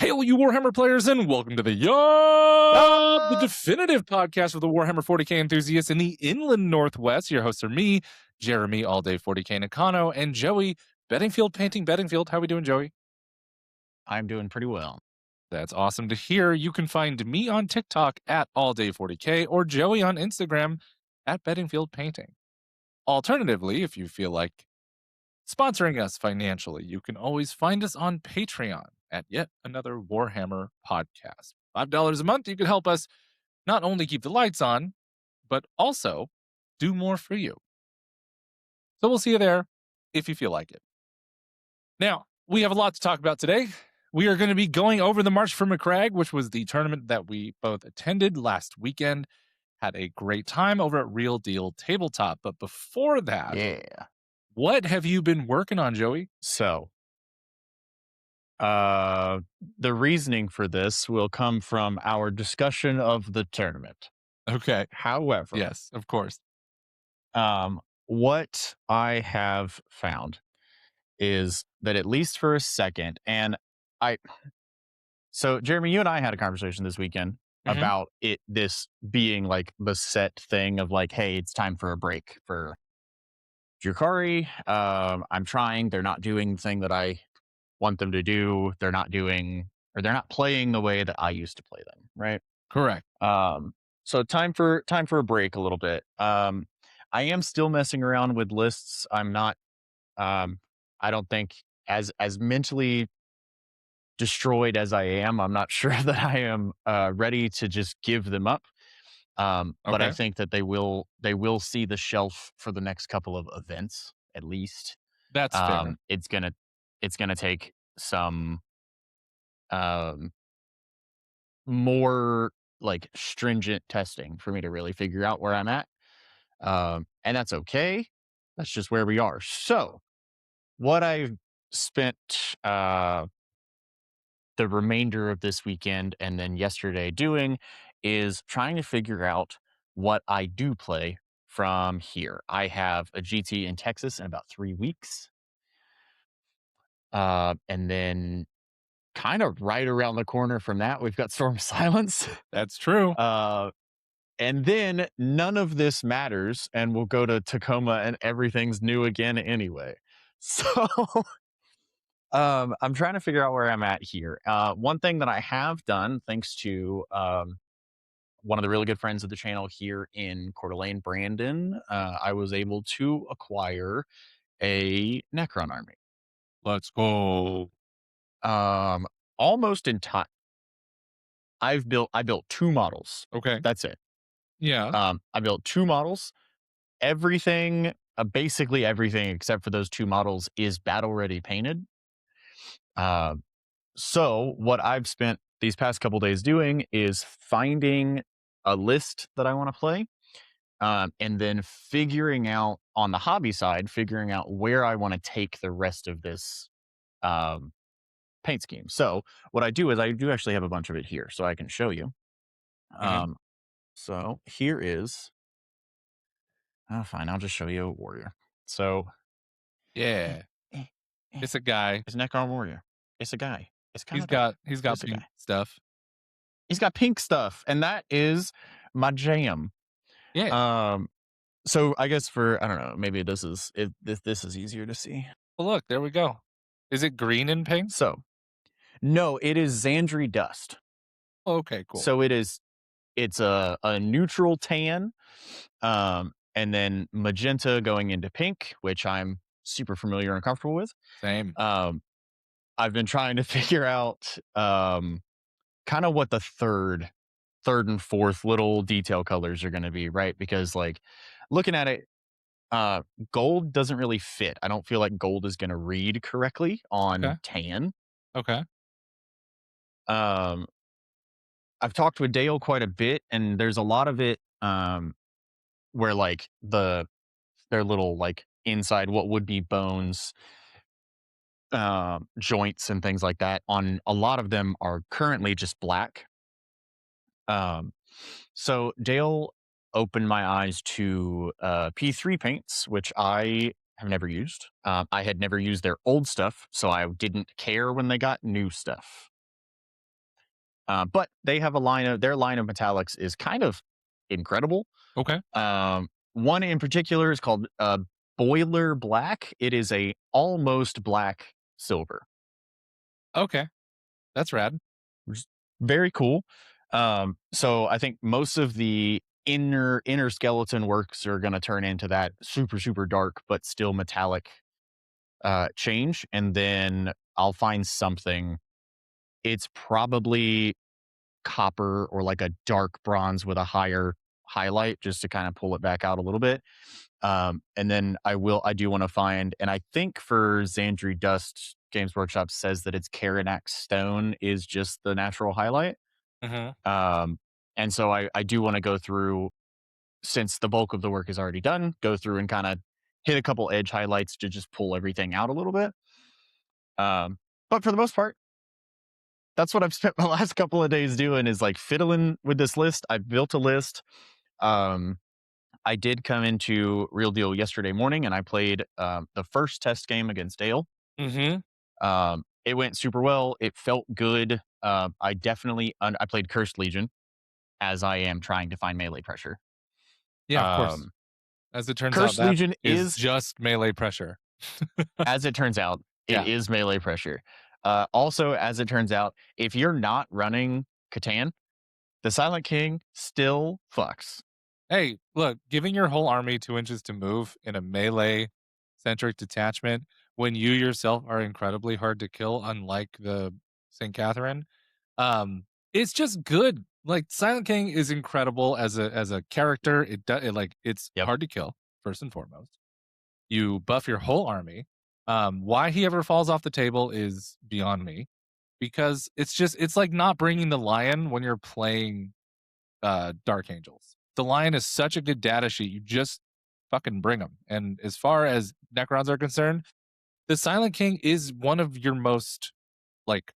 Hail, you Warhammer players, and welcome to the the definitive podcast of the Warhammer 40k enthusiasts in the inland northwest. Your hosts are me, Jeremy, all day 40k Nakano, and Joey, Beddingfield Painting Beddingfield. How we doing, Joey? I'm doing pretty well. That's awesome to hear. You can find me on TikTok at allday40k or Joey on Instagram at Beddingfield Painting. Alternatively, if you feel like sponsoring us financially, you can always find us on Patreon at yet another Warhammer podcast. $5 a month, you can help us not only keep the lights on, but also do more for you. So we'll see you there if you feel like it. Now, we have a lot to talk about today. We are going to be going over the March for Macragge, which was the tournament that we both attended last weekend. Had a great time over at Real Deal Tabletop. But before that, what have you been working on, Joey? So, the reasoning for this will come from our discussion of the tournament. Okay. However, yes, of course. What I have found is that at least for a second, so Jeremy, you and I had a conversation this weekend about this being like the set thing of like, hey, it's time for a break for Drukhari. I'm trying. They're not doing the thing that I want them to do. They're not playing the way that I used to play them. Right. Correct. So time for a break a little bit. I am still messing around with lists. I'm not. I don't think as mentally destroyed as I am. I'm not sure that I am ready to just give them up. But I think that they will see the shelf for the next couple of events at least. That's fair. It's gonna take some more like stringent testing for me to really figure out where I'm at. And that's okay. That's just where we are. So what I've spent the remainder of this weekend and then yesterday doing is trying to figure out what I do play from here. I have a GT in Texas in about 3 weeks. And then kind of right around the corner from that, we've got Storm of Silence. That's true. And then none of this matters, and we'll go to Tacoma and everything's new again anyway. So I'm trying to figure out where I'm at here. One thing that I have done, thanks to one of the really good friends of the channel here in Coeur d'Alene, Brandon, I was able to acquire a Necron army. Let's go. Almost in time. I built 2 models. Okay. That's it. Yeah. I built 2 models. Everything, basically everything except for those 2 models is battle ready painted. So what I've spent these past couple days doing is finding a list that I want to play, and then figuring out on the hobby side, figuring out where I want to take the rest of this paint scheme. So what I do is I do actually have a bunch of it here, so I can show you. So here is. Oh, fine. I'll just show you a warrior. So, yeah, it's a guy. It's a Necron warrior. It's a guy. It's kind he's got pink stuff. He's got pink stuff, and that is my jam. Yeah. So I guess I don't know, maybe this is easier to see. Well, look, there we go. Is it green and pink? So, no, it is Xandri Dust. Okay, cool. So it's a neutral tan, and then magenta going into pink, which I'm super familiar and comfortable with. Same. I've been trying to figure out kind of what the third and fourth little detail colors are going to be, right? Because like looking at it, gold doesn't really fit. I don't feel like gold is going to read correctly on tan. Okay. I've talked with Dale quite a bit, and there's a lot of it where like their little like inside what would be bones, joints and things like that on a lot of them are currently just black. So Dale opened my eyes to P3 paints, which I have never used. I had never used their old stuff, so I didn't care when they got new stuff. But they have a line of their line of metallics is kind of incredible. Okay. One in particular is called Boiler Black. It is a almost black silver, Okay. That's rad. which is very cool. So I think most of the inner skeleton works are going to turn into that super dark but still metallic change, and then I'll find something. It's probably copper or like a dark bronze with a higher highlight just to kind of pull it back out a little bit. And then I do want to find, and I think for Xandri Dust, Games Workshop says that it's Karanax Stone is just the natural highlight. Hmm. Um, and so I do want to go through, since the bulk of the work is already done, go through and kind of hit a couple edge highlights to just pull everything out a little bit. But for the most part, that's what I've spent my last couple of days doing is like fiddling with this list. I've built a list. Um, I did come into Real Deal yesterday morning and I played the first test game against Dale. Hmm. It went super well. It felt good. I played Cursed Legion as I am trying to find melee pressure. Yeah, of course. Um, As it turns out, Cursed that Legion is is, just melee pressure. as it turns out, it Yeah. is melee pressure. Also, as it turns out, if you're not running Catan, the Silent King still fucks. Hey, look, giving your whole army 2 inches to move in a melee centric detachment when you yourself are incredibly hard to kill, unlike the St. Catherine, it's just good. Like Silent King is incredible as a character. It's Yep. hard to kill, first and foremost. You buff your whole army. Why he ever falls off the table is beyond me because it's like not bringing the lion when you're playing Dark Angels. The lion is such a good data sheet. You just fucking bring them. And as far as Necrons are concerned, the Silent King is one of your most like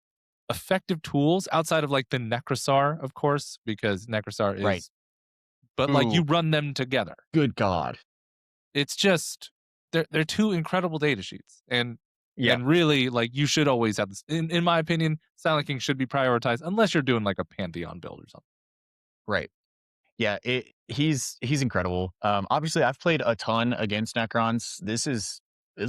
effective tools outside of like the Necrosar, of course, because Necrosar Right. is, but like you Ooh, run them together. good God. It's just they're two incredible data sheets, Yeah. and really like you should always have this. In my opinion, Silent King should be prioritized unless you're doing like a Pantheon build or something. Right. Yeah, he's incredible. Obviously, I've played a ton against Necrons. This is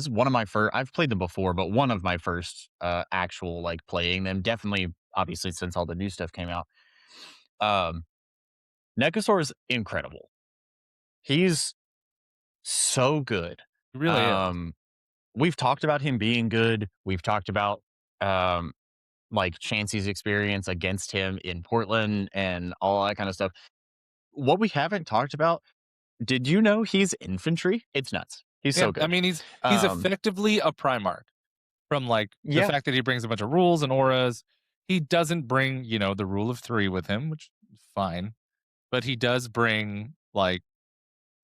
one of my first. I've played them before, but one of my first actual like playing them. Definitely, obviously, since all the new stuff came out. Um, Necosaur is incredible. He's so good. It really is. Um, we've talked about him being good. We've talked about um, like Chansey's experience against him in Portland and all that kind of stuff. What we haven't talked about. Did you know he's infantry? It's nuts. He's Yeah, so I good. mean he's Um, effectively a Primarch from like the yeah, fact that he brings a bunch of rules and auras. He doesn't bring, the rule of 3 with him, which is fine, but he does bring like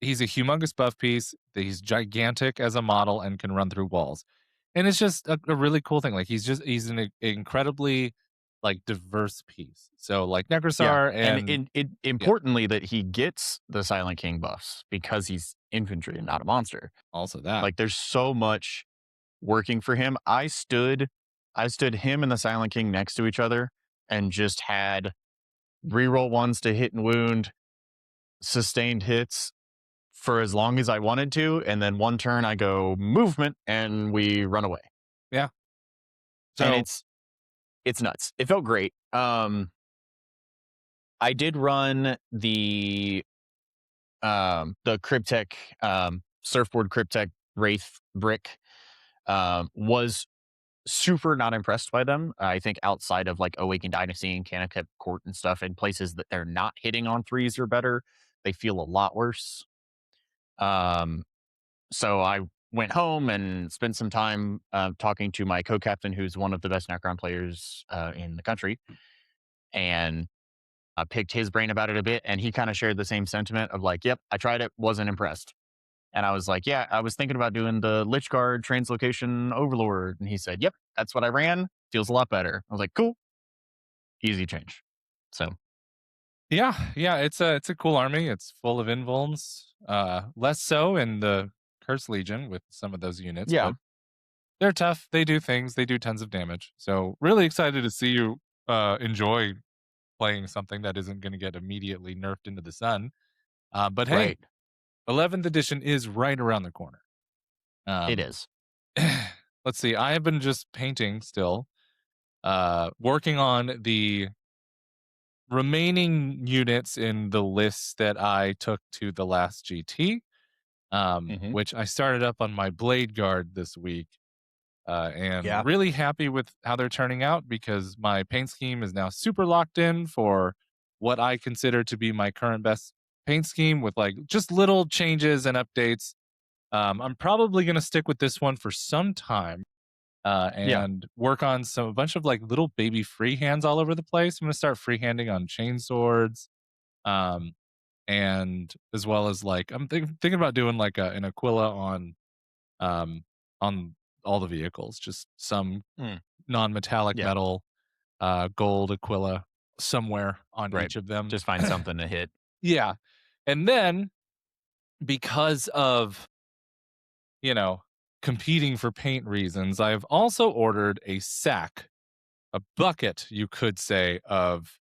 he's a humongous buff piece, that he's gigantic as a model and can run through walls. And it's just a really cool thing. Like he's an incredibly like diverse piece. So like yeah, Necrosar and and yeah, importantly that he gets the Silent King buffs because he's infantry and not a monster. also that. Like there's so much working for him. I stood him and the Silent King next to each other and just had reroll ones to hit and wound, sustained hits for as long as I wanted to, and then one turn I go movement and we run away. Yeah. And So it's nuts. It felt great. I did run the Cryptek surfboard Cryptek Wraith brick. Was super not impressed by them. I think outside of like Awakened Dynasty and Canicut Court and stuff, in places that they're not hitting on threes or better, they feel a lot worse. Um, so I went home and spent some time talking to my co-captain, who's one of the best Necron players in the country, and I picked his brain about it a bit, and he kind of shared the same sentiment of like, "Yep, I tried it, wasn't impressed." And I was like, "Yeah, I was thinking about doing the Lichguard Translocation Overlord," and he said, "Yep, that's what I ran. Feels a lot better." I was like, "Cool, easy change." So yeah, it's a cool army. It's full of invulns. Less so in the Curse Legion with some of those units, yeah, but they're tough. They do things. They do tons of damage. So really excited to see you enjoy playing something that isn't going to get immediately nerfed into the sun. But hey, Right. 11th edition is right around the corner. It Um, is. let's see. I have been just painting still, working on the remaining units in the list that I took to the last GT, Mhm. which I started up on my Blade Guard this week. And Yeah. really happy with how they're turning out because my paint scheme is now super locked in for what I consider to be my current best paint scheme with like just little changes and updates. I'm probably going to stick with this one for some time Yeah. and work on a bunch of like little baby freehands all over the place. I'm going to start freehanding on chainswords, um, and as well as like I'm thinking about doing like an Aquila um, on all the vehicles, just some Mm. non-metallic Yeah. metal, gold Aquila somewhere on Right. each of them. Just find something to hit. Yeah. And then because of, you know, competing for paint reasons, I've also ordered a sack, a bucket, you could say, of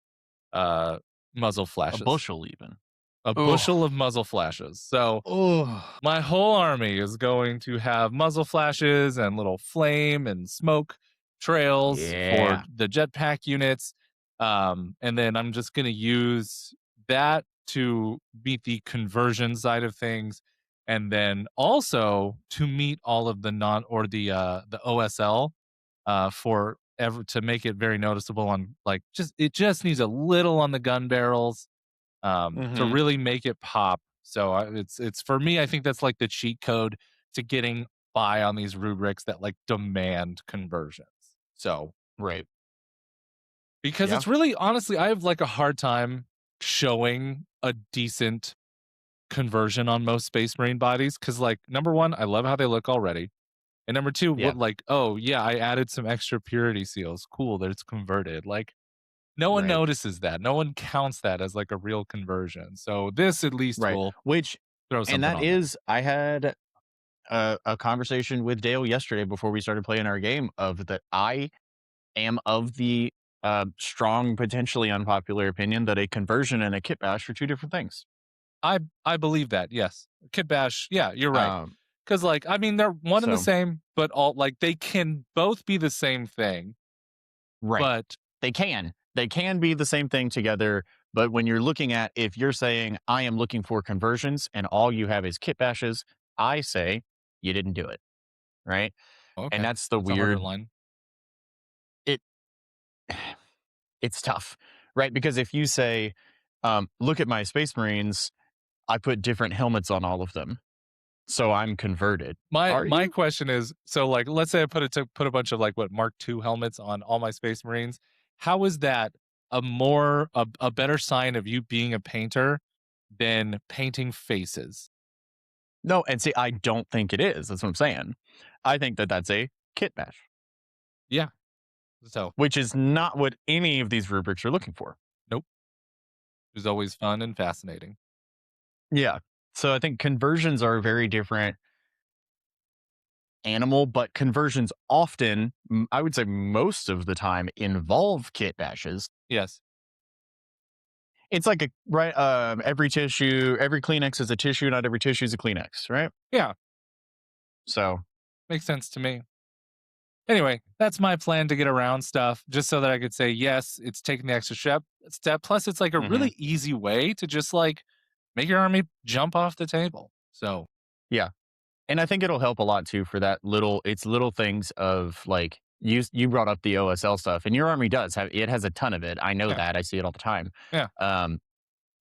uh muzzle A flashes. bushel even. A Oh. bushel of muzzle flashes. So Oh. my whole army is going to have muzzle flashes and little flame and smoke trails for Yeah. the jetpack units. And then I'm just going to use that to meet the conversion side of things. And then also to meet all of the the OSL for ever to make it very noticeable on like it just needs a little on the gun barrels to Mhm. really make it pop. So it's for me. I think that's like the cheat code to getting by on these rubrics that like demand conversions. So Right. because Yeah. it's really honestly, I have like a hard time showing a decent conversion on most Space Marine bodies because like number one, I love how they look already. And number two, Yeah. what like, oh yeah, I added some extra purity seals. Cool, that it's converted. Like no one Right. notices that. No one counts that as like a real conversion. So this at least Right. will Which throw and something that on there. is I had a conversation with Dale yesterday before we started playing our game of that I am of the strong, potentially unpopular opinion that a conversion and a kit bash are two different things. I believe that, yes. Kit Bash, yeah, you're right. Um, Because like, I mean, they're one and the so same, but all like they can both be the same thing, right. but They can be the same thing together, but when you're looking at if you're saying I am looking for conversions and all you have is kit bashes, I say you didn't do it, right? And okay, that's the that's a harder weird line. it it's tough, right? Because if you say, look at my Space Marines, I put different helmets on all of them, so I'm converted. Are My you? question is, so like, let's say I put a bunch of like what Mark II helmets on all my Space Marines. How is that a better sign of you being a painter than painting faces? No, and see, I don't think it is. That's what I'm saying. I think that that's a kit bash, Yeah. So which is not what any of these rubrics are looking for. nope. It was always fun and fascinating. Yeah. So I think conversions are a very different animal, but conversions often, I would say most of the time, involve kit bashes. Yes. It's like a right. Every tissue, every Kleenex is a tissue. Not every tissue is a Kleenex, right? Yeah. So Makes sense to me. Anyway, that's my plan to get around stuff just so that I could say, yes, it's taking the extra step. Plus, it's like a mhm, really easy way to just like make your army jump off the table. So, yeah, and I think it'll help a lot too for that little. It's little things of like you brought up the OSL stuff, and your army does have it has a ton of it. I know yeah, that I see it all the time. yeah, Um,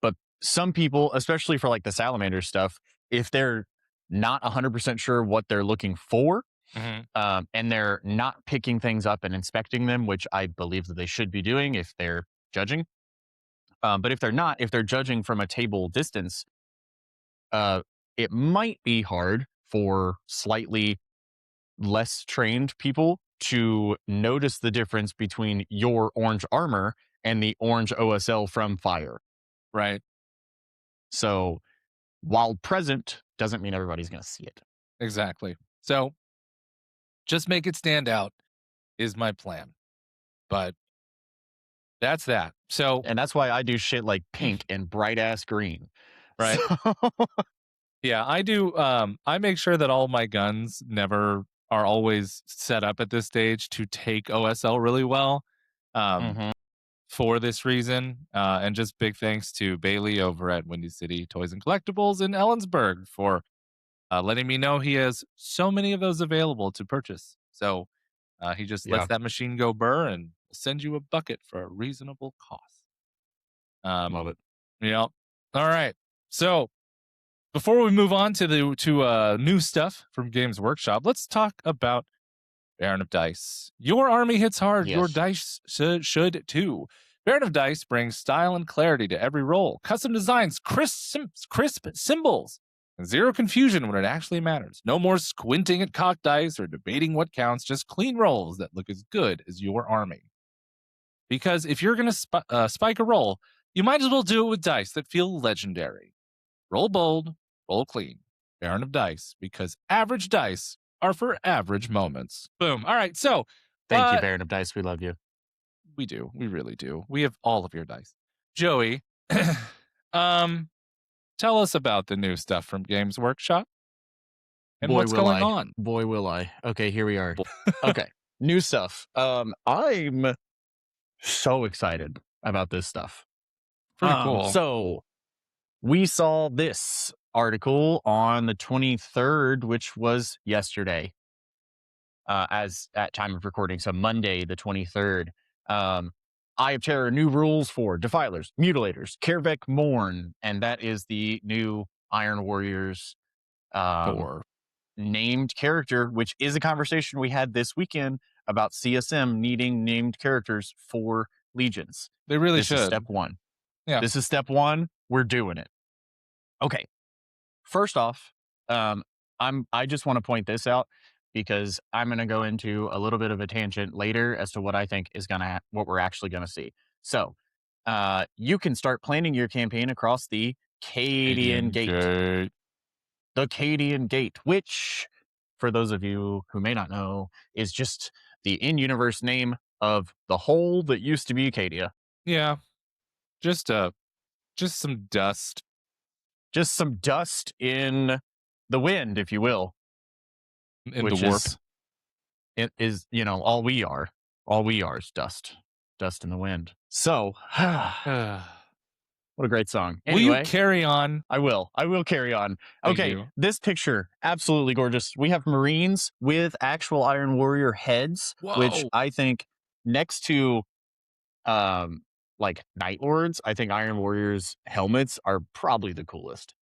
but some people, especially for like the salamander stuff, if they're not 100% sure what they're looking for, hmm and they're not picking things up and inspecting them, which I believe that they should be doing if they're judging. But if they're not, if they're judging from a table distance, uh, it might be hard for slightly less trained people to notice the difference between your orange armor and the orange OSL from fire. right, So while present doesn't mean everybody's going to see it. exactly. So, just make it stand out is my plan. But That's that. So, And that's why I do shit like pink and bright ass green. right. So, Yeah, I do. I make sure that all my guns never are always set up at this stage to take OSL really well. Um, mhm. for this reason, and just big thanks to Bailey over at Windy City Toys and Collectibles in Ellensburg for letting me know he has so many of those available to purchase. So he just lets Yeah, that machine go burr and send you a bucket for a reasonable cost. love Um, it. yeah. All right. So before we move on to the new stuff from Games Workshop, let's talk about Baron of Dice. Your army hits hard, your Yes. dice should too. Baron of Dice brings style and clarity to every roll, custom designs, crisp symbols, and zero confusion when it actually matters. No more squinting at cocked dice or debating what counts, just clean rolls that look as good as your army. Because if you're going to spike a roll, you might as well do it with dice that feel legendary. Roll bold, roll clean. Baron of Dice, because average dice are for average moments. Boom. All right. So, Thank you, Baron of Dice. We love you. we do. We really do. We have all of your dice. Joey, tell us about the new stuff from Games Workshop and Boy, what's will going I. on. Boy, will I. Okay, here we are. Okay, new stuff. I'm so excited about this stuff. Pretty cool. So we saw this article on the 23rd, which was yesterday, as at time of recording. So Monday, the 23rd. Eye of Terror, new rules for Defilers, Mutilators, Kervek Morn, and that is the new Iron Warriors Thor. named character, which is a conversation we had this weekend about CSM needing named characters for legions. They really This is should. step one. Yeah. This is step one. We're doing it. Okay. First off, I just want to point this out because I'm going to go into a little bit of a tangent later as to what I think is what we're actually going to see. So, you can start planning your campaign across the Cadian Gate. The Cadian Gate, which, for those of you who may not know, is just the in-universe name of the hole that used to be Acadia. Yeah. Just some dust. Just some dust in the wind, if you will. In Which the warp. It is, all we are. All we are is dust. Dust in the wind. So, what a great song. Anyway, will you carry on? I will carry on. Thank Okay, you. this picture, absolutely gorgeous. We have Marines with actual Iron Warrior heads, which Whoa. I think next to like Night Lords, I think Iron Warriors helmets are probably the coolest.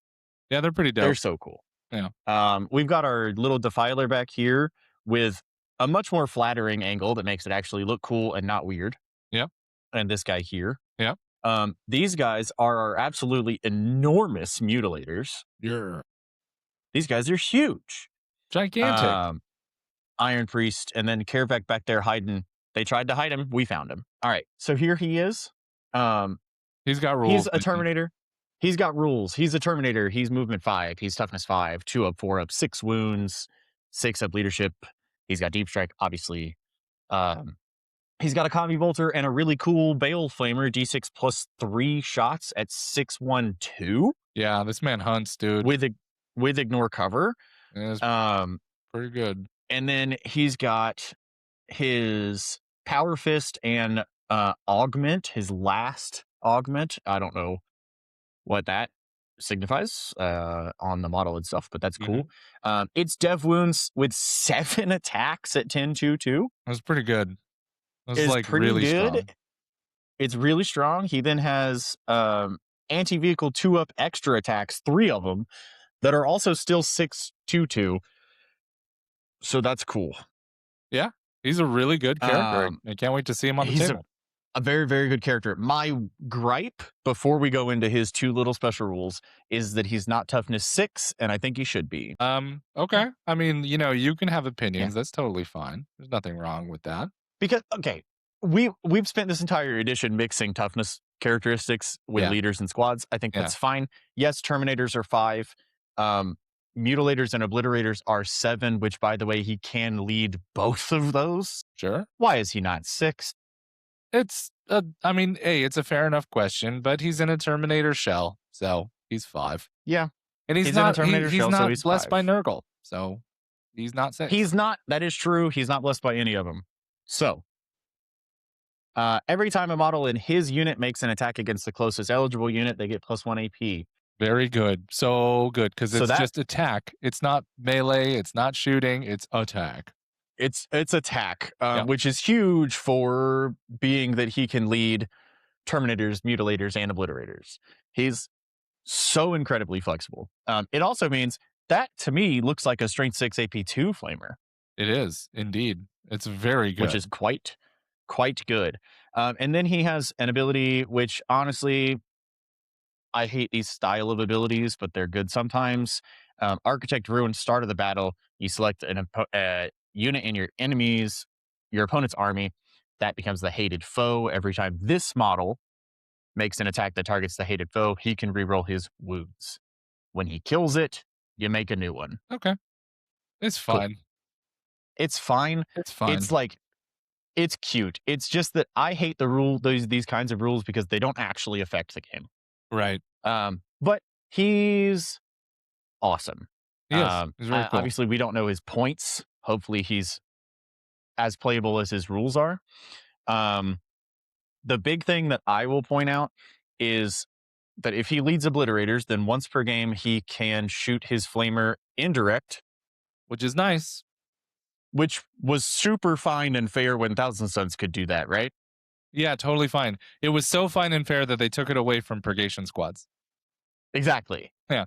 Yeah, they're pretty dope. They're so cool. Yeah. We've got our little Defiler back here with a much more flattering angle that makes it actually look cool and not weird. Yeah. And this guy here. Yeah. These guys are absolutely enormous mutilators. Yeah. These guys are huge. Gigantic. Iron Priest, and then Kervek back there hiding. They tried to hide him. We found him. All right. So here he is. He's got rules. He's a Terminator. He's got rules. He's a Terminator. He's movement 5. He's toughness 5. 2 up, 4 up, 6 wounds, 6 up leadership. He's got deep strike, obviously. He's got a Combi Bolter and a really cool Bale Flamer, D6 plus 3 shots at 612. Yeah, this man hunts, dude. With ignore cover. Yeah, pretty good. And then he's got his Power Fist and augment, his last augment. I don't know what that signifies on the model itself, but that's cool. It's Dev Wounds with 7 attacks at 10-2-2. That's pretty good. That's like pretty really good. strong. It's really strong. He then has anti-vehicle 2-up extra attacks, 3 of them, that are also still 6-2-2. So that's cool. Yeah, he's a really good character. I can't wait to see him on the table. A very, very good character. My gripe, before we go into his 2 little special rules, is that he's not toughness 6, and I think he should be. Okay. I mean, you can have opinions. Yeah. That's totally fine. There's nothing wrong with that. Because, okay, we've spent this entire edition mixing toughness characteristics with leaders and squads. I think that's fine. Yes, Terminators are 5. Mutilators and Obliterators are 7, which, by the way, he can lead both of those. Sure. Why is he not 6? It's I mean, hey, it's a fair enough question, but he's in a Terminator shell, so he's 5. Yeah, And he's he's in a not Terminator he's shell, so not he's blessed by 5. Nurgle, so he's not 6. He's not. That is true. He's not blessed by any of them. So, every time a model in his unit makes an attack against the closest eligible unit, they get +1 AP. Very good. So good, because So it's that just attack. It's not melee, it's not shooting, it's attack. it's attack, Yep. which is huge for being that he can lead Terminators, Mutilators, and Obliterators. He's so incredibly flexible. It also means that to me looks like a Strength 6 AP2 Flamer, It is, indeed. It's very which is good. quite good. And then he has an ability which honestly I hate these style of abilities, but they're good sometimes. Architect Ruin, start of the battle, you select a unit in your opponent's army that becomes the hated foe. Every time this model makes an attack that targets the hated foe, he can reroll his wounds. When he kills it, you make a new one. Okay. It's Cool. fine. It's fine. It's fine. It's cute. It's just that I hate these kinds of rules because they don't actually affect the game. Right. But he's awesome. Yes. It's very cool. Obviously, we don't know his points. Hopefully, he's as playable as his rules are. The big thing that I will point out is that if he leads Obliterators, then once per game, he can shoot his Flamer indirect, Which is nice. which was super fine and fair when Thousand Suns could do that, right? Yeah, totally fine. It was so fine and fair that they took it away from purgation squads. Exactly. Yeah.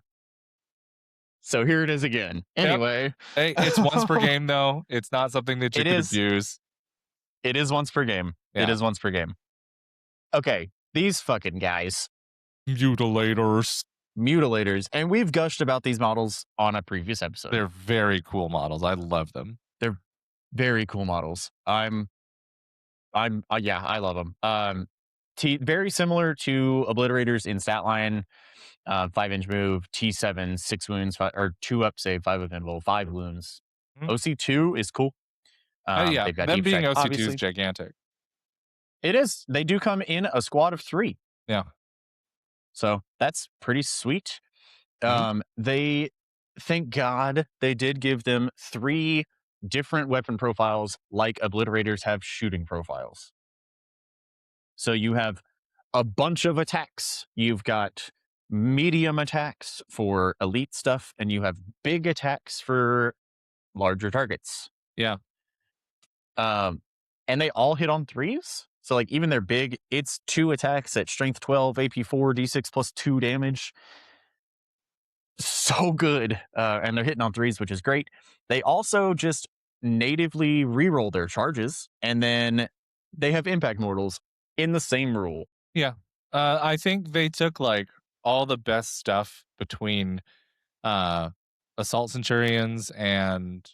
So here it is again. Anyway. Hey, it's once per game, though. It's not something that you It could is. abuse. It is once per game. Yeah. It is once per game. Okay, these fucking guys. Mutilators. And we've gushed about these models on a previous episode. They're very cool models. I love them. They're very cool models. Yeah, I love them. Very similar to Obliterators in stat line. 5-inch move, T7, 6 wounds, or 2 up save, 5 of invul, 5 wounds. Mhm. OC2 is cool. Yeah, they've got them deep being strike, OC2 obviously. is gigantic. It is. They do come in a squad of 3. Yeah. So that's pretty sweet. They, thank God, they did give them 3 different weapon profiles like Obliterators have shooting profiles. So you have a bunch of attacks. You've got medium attacks for elite stuff, and you have big attacks for larger targets. Yeah. And they all hit on 3s. So like even they're big, it's 2 attacks at strength 12, AP 4, D6 plus 2 damage. So good. And they're hitting on 3s, which is great. They also just natively reroll their charges, and then they have impact mortals in the same rule. Yeah. I think they took like all the best stuff between Assault Centurions and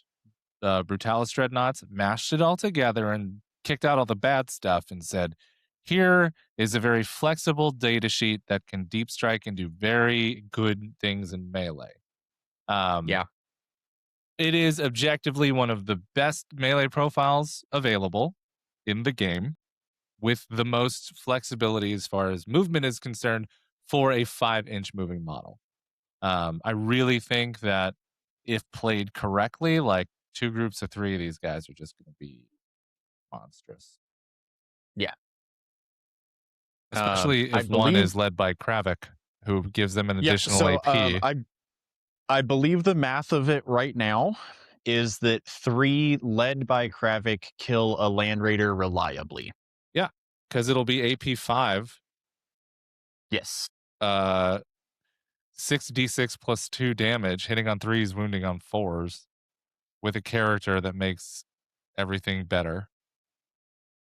Brutalis Dreadnoughts, mashed it all together and kicked out all the bad stuff and said, here is a very flexible data sheet that can deep strike and do very good things in melee. Yeah. It is objectively one of the best melee profiles available in the game, with the most flexibility as far as movement is concerned for a 5-inch moving model. I really think that if played correctly, like 2 groups of 3 of these guys are just going to be monstrous. Yeah. Especially if one is led by Kravik, who gives them an additional AP. I believe the math of it right now is that 3 led by Kravik kill a Land Raider reliably. Yeah, because it'll be AP 5. Yes. 6d6 plus 2 damage, hitting on 3s, wounding on 4s, with a character that makes everything better.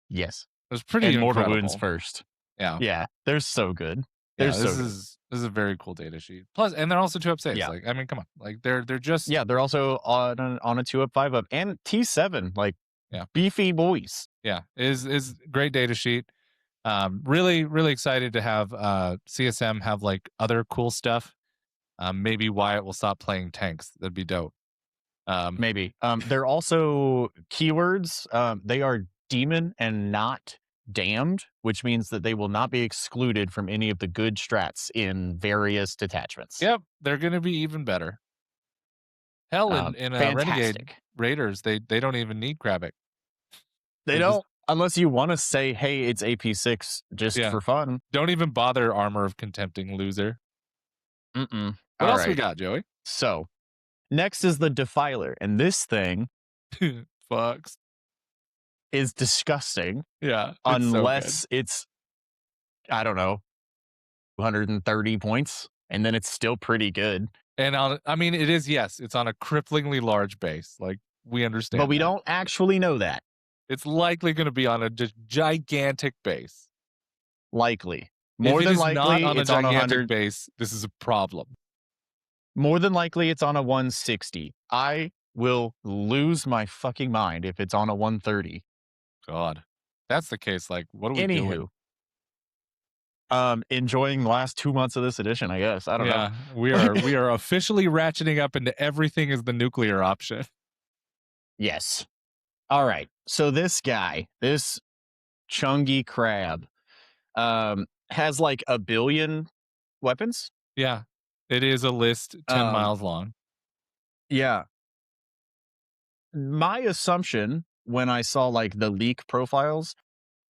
Yes. It was pretty incredible. Mortal wounds first. Yeah. Yeah. They're so good. This is a very cool data sheet. Plus, and they're also 2 up saves. Yeah. Like, I mean, come on. Like they're just they're also on a 2 up, 5 up, and T7. Like, beefy boys. Yeah, is great data sheet. Really, really excited to have CSM have like other cool stuff. Maybe Wyatt will stop playing tanks. That'd be dope. Maybe. They're also keywords. They are demon and not damned, which means that they will not be excluded from any of the good strats in various detachments. Yep, they're going to be even better. Hell, in Renegade Fantastic. Raiders, they don't even need Kravik. They They just don't, unless you want to say, hey, it's AP6 just yeah, for fun. don't even bother Armor of Contempting Loser. Mm-mm. What All else we right. got, Joey? So next is the Defiler, and this thing Fucks. is disgusting Yeah, it's so good. unless it's, I don't know, 230 points, and then it's still pretty good. And I mean, it is, yes, it's on a cripplingly large base. Like, we But understand we that. don't actually know that. It's likely going to be on a just gigantic base. Likely. If More it than is not likely, on a it's on gigantic 100. base, this is a problem. More than likely, it's on a 160. I will lose my fucking mind if it's on a 130. God. That's the case. Like, what are we Anywho, doing? enjoying the last 2 months of this edition, I guess. I don't know. Yeah, we are officially ratcheting up into everything is the nuclear option. Yes. All right. So this guy, this chungy crab, has like a billion weapons. Yeah. It is a list 10 Um, miles long. yeah. My assumption when I saw like the leak profiles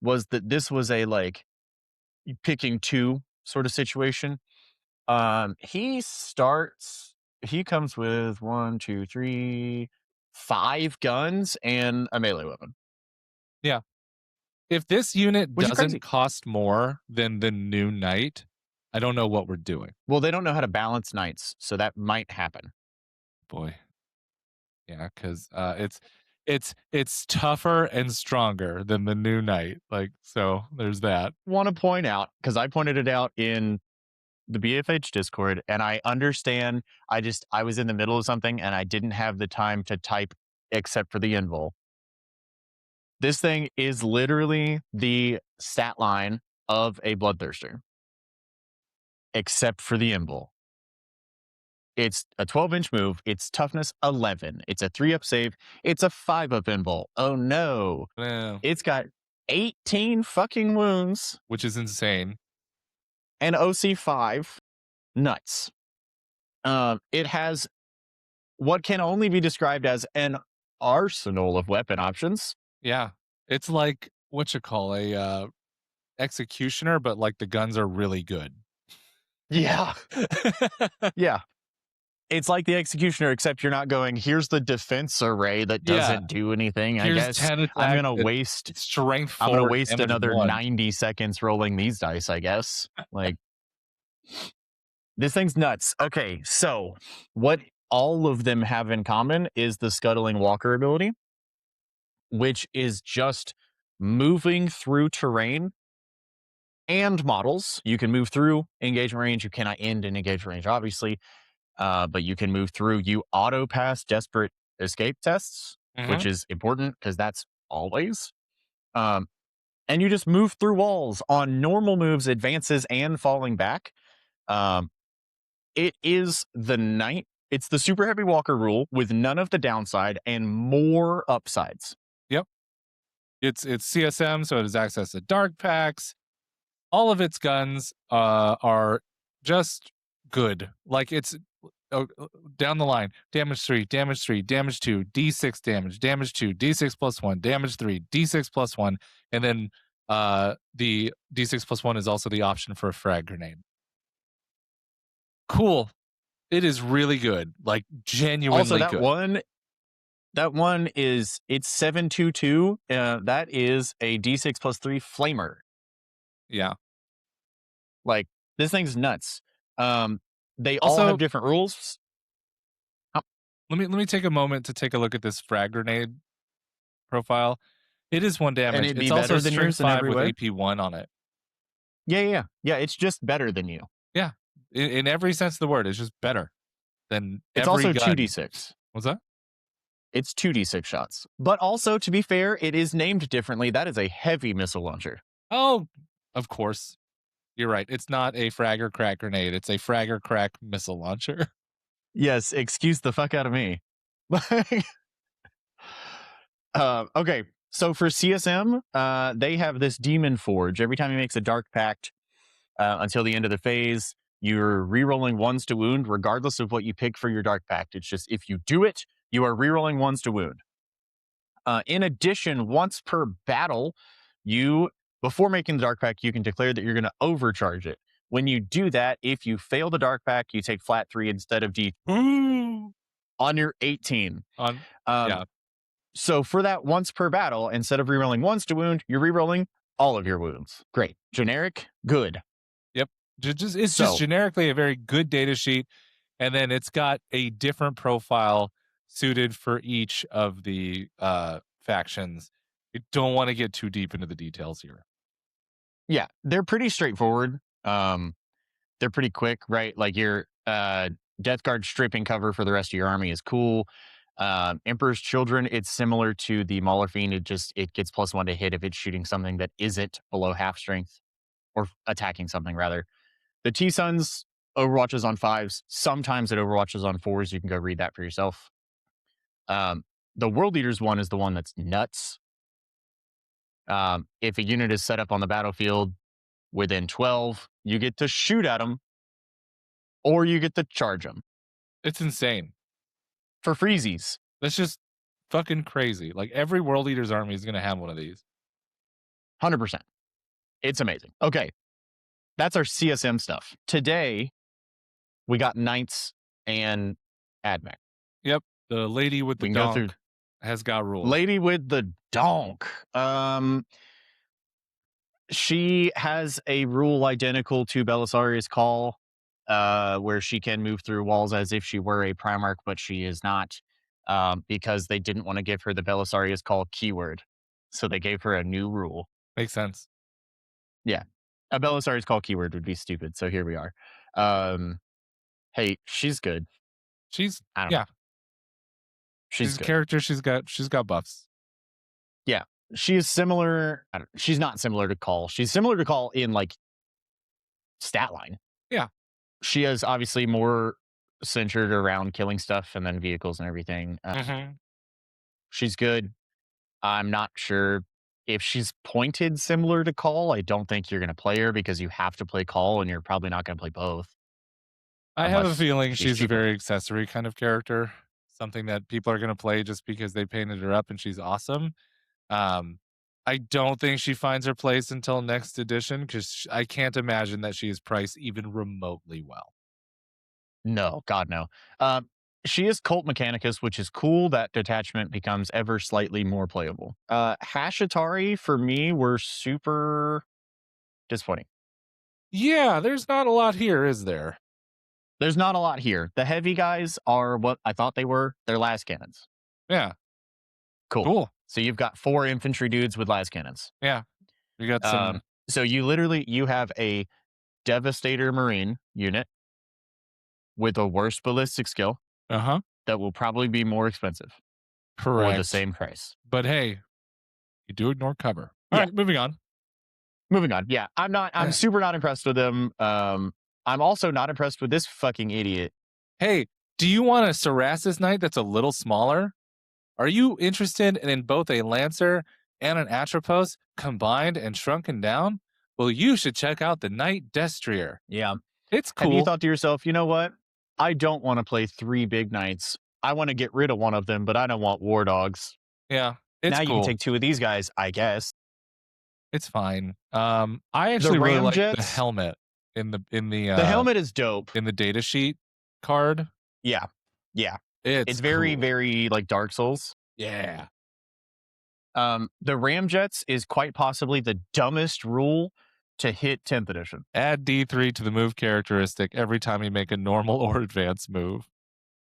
was that this was a like picking two sort of situation. He comes with 5 guns and a melee weapon, Yeah. If this unit which is doesn't crazy. cost more than the new knight, I don't know what we're doing. Well, they don't know how to balance knights, so that might happen. Boy. Yeah, because it's tougher and stronger than the new knight. Like, so there's that. Want to point out, because I pointed it out in the BFH Discord, and I understand. I was in the middle of something and I didn't have the time to type except for the invul. This thing is literally the stat line of a Bloodthirster, except for the invul. It's a 12-inch move. It's toughness 11. It's a 3-up save. It's a 5-up invul. Oh no. Yeah, It's got 18 fucking wounds which is insane. and OC5. Nuts. It has what can only be described as an arsenal of weapon options. Yeah. It's like what you call a executioner, but like the guns are really good. Yeah. Yeah. It's like the executioner, except you're not going, here's the defense array that Yeah. doesn't do anything. I Here's guess 10 I'm attack gonna at waste strength 4 I'm gonna waste damage another 1. 90 seconds rolling these dice, I guess. Like this thing's nuts. Okay, so what all of them have in common is the scuttling walker ability, which is just moving through terrain and models. You can move through engagement range. You cannot end in engagement range, obviously, but you can move through. You auto pass desperate escape tests, which Mhm. is important because that's always. And you just move through walls on normal moves, advances, and falling back. It is the knight. It's the super heavy walker rule with none of the downside and more upsides. Yep. It's CSM, so it has access to dark packs. All of its guns are just good. Like it's down the line. Damage 3, damage 3, damage 2, D6 damage 2, D6 plus 1, damage 3, D6 plus 1, and then the D6 plus 1 is also the option for a frag grenade. Cool. It is really good. Like genuinely Also, good. that one is it's 722. That is a D6 plus 3 flamer. Yeah. Like this thing's nuts. They all Also, have different rules. let me take a moment to take a look at this frag grenade profile. It is 1 And damage. it'd It's be also better than strength yours in 5 every with way. AP1 on it. Yeah. It's just better than you. Yeah. In every sense of the word, it's just better than It's every also gun. 2d6. What's that? It's 2d6 shots. But also, to be fair, it is named differently. That is a heavy missile launcher. Oh, of course. You're right. It's not a fragger crack grenade. It's a fragger crack missile launcher. Yes, excuse the fuck out of me. Okay, So for CSM, they have this Demon Forge. Every time he makes a Dark Pact until the end of the phase, you're rerolling ones to wound, regardless of what you pick for your Dark Pact. It's just if you do it, you are rerolling ones to wound. In addition, once per battle, before making the Dark Pact, you can declare that you're going to overcharge it. When you do that, if you fail the Dark Pact, you take flat 3 instead of D on your 18. On Um, yeah. So for that once per battle, instead of rerolling ones to wound, you're rerolling all of your wounds. Great. Generic, good. Yep. It's just generically a very good data sheet, and then it's got a different profile suited for each of the factions. You don't want to get too deep into the details here. Yeah, they're pretty straightforward. They're pretty quick, right? Like your Death Guard stripping cover for the rest of your army is cool. Emperor's Children, it's similar to the Mauler Fiend. It gets +1 to hit if it's shooting something that isn't below half strength, or attacking something rather. The T-Suns, Overwatches on 5s. Sometimes it Overwatches on 4s. You can go read that for yourself. The World Leaders one is the one that's nuts. If a unit is set up on the battlefield within 12, you get to shoot at them, or you get to charge them. It's insane. For freezies. That's just fucking crazy. Like every World Eaters army is going to have one of these. 100%. It's amazing. Okay. That's our CSM stuff. Today, we got Knights and AdMech. Yep. The lady with the donk has got rules. Lady with the donk. She has a rule identical to Belisarius' Call, where she can move through walls as if she were a Primarch, but she is not, because they didn't want to give her the Belisarius' Call keyword. So they gave her a new rule. Makes sense. Yeah. A Belisarius' Call keyword would be stupid, so here we are. Hey, she's good. She's I don't know. She's a character. She's got buffs. Yeah. She is similar. She's not similar to Call. She's similar to Call in like stat line. Yeah. She is obviously more centered around killing stuff and then vehicles and everything. She's good. I'm not sure if she's pointed similar to Call. I don't think you're going to play her because you have to play Call and you're probably not going to play both. I have a feeling she's a very accessory kind of character. Something that people are going to play just because they painted her up and she's awesome. I don't think she finds her place until next edition because I can't imagine that she is priced even remotely well. No, God, no. She is Cult Mechanicus, which is cool. That detachment becomes ever slightly more playable. Hashatari, for me, were super disappointing. Yeah, there's not a lot here, is there? There's not a lot here. The heavy guys are what I thought they were. They're las cannons. Yeah. Cool. So you've got 4 infantry dudes with las cannons. Yeah. You got some. So you have a Devastator Marine unit with a worse ballistic skill. That will probably be more expensive. Correct. For the same price. But hey, you do ignore cover. All right, moving on. Yeah. I'm super not impressed with them. I'm also not impressed with this fucking idiot. Hey, do you want a Sarasis Knight that's a little smaller? Are you interested in both a Lancer and an Atropos combined and shrunken down? Well, you should check out the Knight Destrier. Yeah. It's cool. Have you thought to yourself, you know what? I don't want to play 3 big knights. I want to get rid of one of them, but I don't want war dogs. Yeah. Now you can take 2 of these guys, I guess. It's fine. I actually really like the helmet in the helmet is dope. In the data sheet card. Yeah. Yeah. It's very, cool. very like Dark Souls. Yeah. The Ramjets is quite possibly the dumbest rule to hit 10th edition. Add D3 to the move characteristic every time you make a normal or advanced move.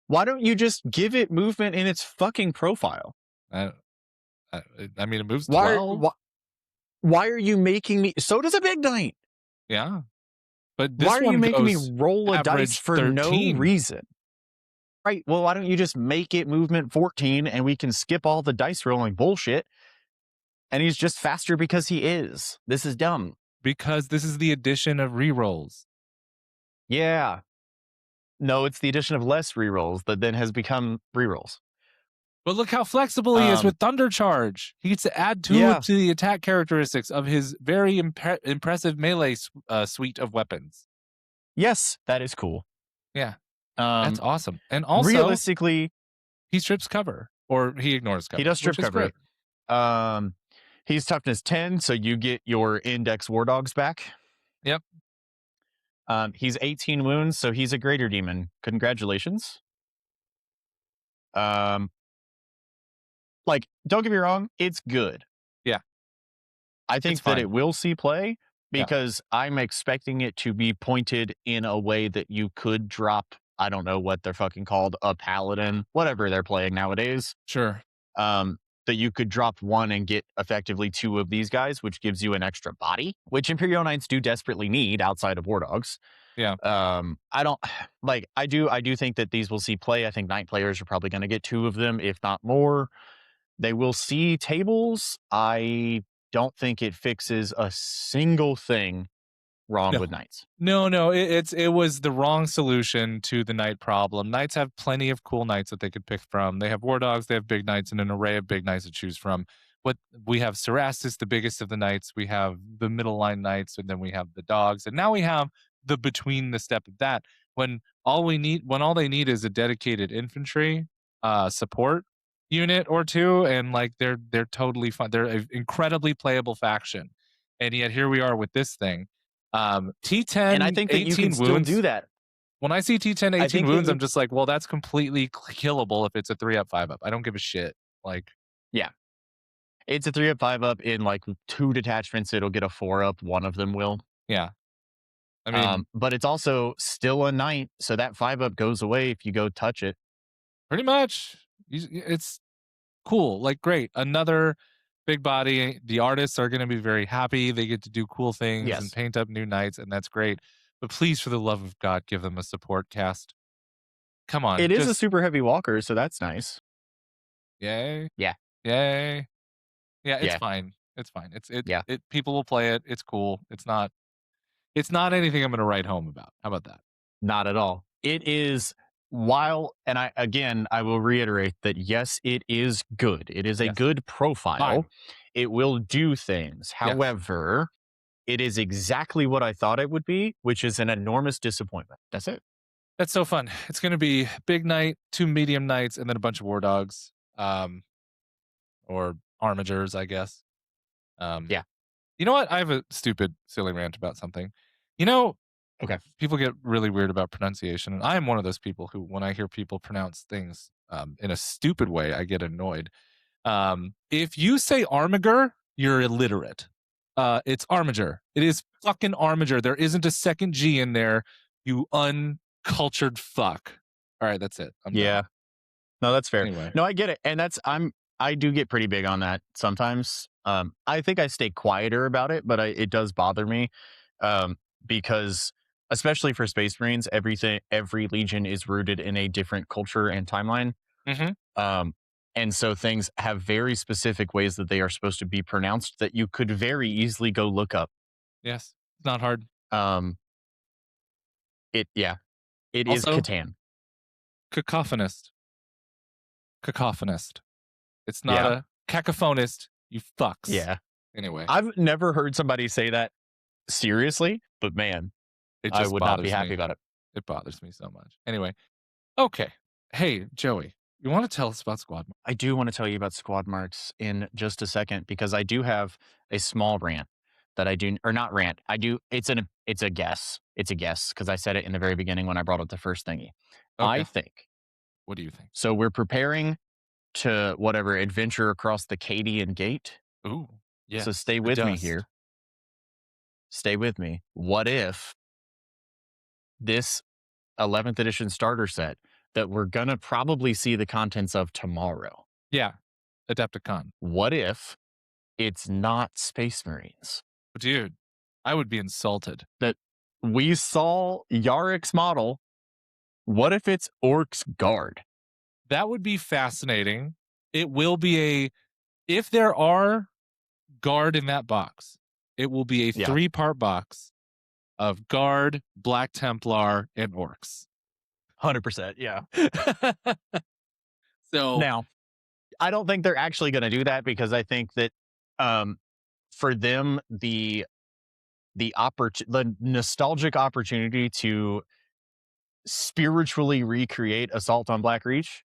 Why don't you just give it movement in its fucking profile? I mean, it moves 12. Why are you making me... So does a big knight. Yeah. But this why are you making me roll a dice for 13. no reason? Right. Well, why don't you just make it movement 14 and we can skip all the dice rolling bullshit? And he's just faster because he is. This is dumb. Because this is the addition of rerolls. Yeah. No, it's the addition of less rerolls that then has become rerolls. But look how flexible he is with Thunder Charge. He gets to add two to the attack characteristics of his very impressive melee suite of weapons. Yes, that is cool. Yeah, that's awesome. And also, realistically, he strips cover, or he ignores cover. He does strip which is cover. Great. He's toughness 10, so you get your index war dogs back. Yep. He's 18 wounds, so he's a greater demon. Congratulations. Like, don't get me wrong, it's good. Yeah. I think that it will see play because I'm expecting it to be pointed in a way that you could drop, I don't know what they're fucking called, a paladin, whatever they're playing nowadays. Sure. That you could drop one and get effectively two of these guys, which gives you an extra body, which Imperial Knights do desperately need outside of War Dogs. Yeah. I don't like, I do think that these will see play. I think Knight players are probably going to get two of them, if not more. They will see tables. I don't think it fixes a single thing wrong with Knights. No, it was the wrong solution to the Knight problem. Knights have plenty of cool Knights that they could pick from. They have War Dogs, they have Big Knights, and an array of Big Knights to choose from. What we have Cerastus, the biggest of the Knights. We have the middle line Knights, and then we have the Dogs, and now we have the between the step of that. When all they need is a dedicated infantry support unit or two, and like they're totally fun. They're an incredibly playable faction, and yet here we are with this thing. T10, and I think that you can still do that. When I see T10, 18 wounds, I'm just like, well, that's completely killable if it's a 3-up, 5-up. I don't give a shit. Like, yeah, it's a 3-up, 5-up in like 2 detachments. It'll get a 4-up. One of them will. Yeah. I mean, but it's also still a Knight, so that 5-up goes away if you go touch it. Pretty much. It's cool. Like, great. Another big body. The artists are going to be very happy. They get to do cool things and paint up new Knights, and that's great. But please, for the love of God, give them a support cast. Come on. It is a super heavy walker, so that's nice. Yay. Yeah. Yay. Yeah, it's fine. It's fine. People will play it. It's cool. It's not anything I'm going to write home about. How about that? Not at all. It is, and I will reiterate that yes, it is good. It is a good profile. Fine. It will do things. However, it is exactly what I thought it would be, which is an enormous disappointment. That's it. That's so fun. It's going to be Big Knight, 2 medium Knights, and then a bunch of War Dogs. Or Armigers, I guess. Yeah. You know what? I have a stupid, silly rant about something. Okay. People get really weird about pronunciation, and I am one of those people who, when I hear people pronounce things in a stupid way, I get annoyed. If you say Armiger, you're illiterate. It's Armiger. It is fucking Armiger. There isn't a second G in there, you uncultured fuck. All right, that's it. I'm done. No, that's fair. Anyway. No, I get it. And I do get pretty big on that sometimes. I think I stay quieter about it, but it does bother me because, especially for Space Marines, every Legion is rooted in a different culture and timeline. Mm-hmm. And so things have very specific ways that they are supposed to be pronounced that you could very easily go look up. Yes, it's not hard. It is Catan. Cacophonist. It's not a cacophonist, you fucks. Yeah. Anyway. I've never heard somebody say that seriously, but man, I would not be happy about it. It bothers me so much. Anyway. Okay. Hey, Joey, you want to tell us about Squadmarks? I do want to tell you about Squadmarks in just a second, because I do have a small rant that I do, or not rant. I do. It's a guess. It's a guess because I said it in the very beginning when I brought up the first thingy. Okay. I think. What do you think? So we're preparing to adventure across the Cadian Gate. Ooh, yeah. So stay with me here. Stay with me. What if this 11th edition starter set that we're gonna probably see the contents of tomorrow? Yeah, Adepticon. What if it's not Space Marines? Dude, I would be insulted. That we saw Yarick's model. What if it's Orc's Guard? That would be fascinating. It will be if there are Guard in that box, it will be a 3-part box of Guard, Black Templar, and Orcs. 100%, yeah. So now, I don't think they're actually going to do that because I think that um, for them the nostalgic opportunity to spiritually recreate Assault on Black Reach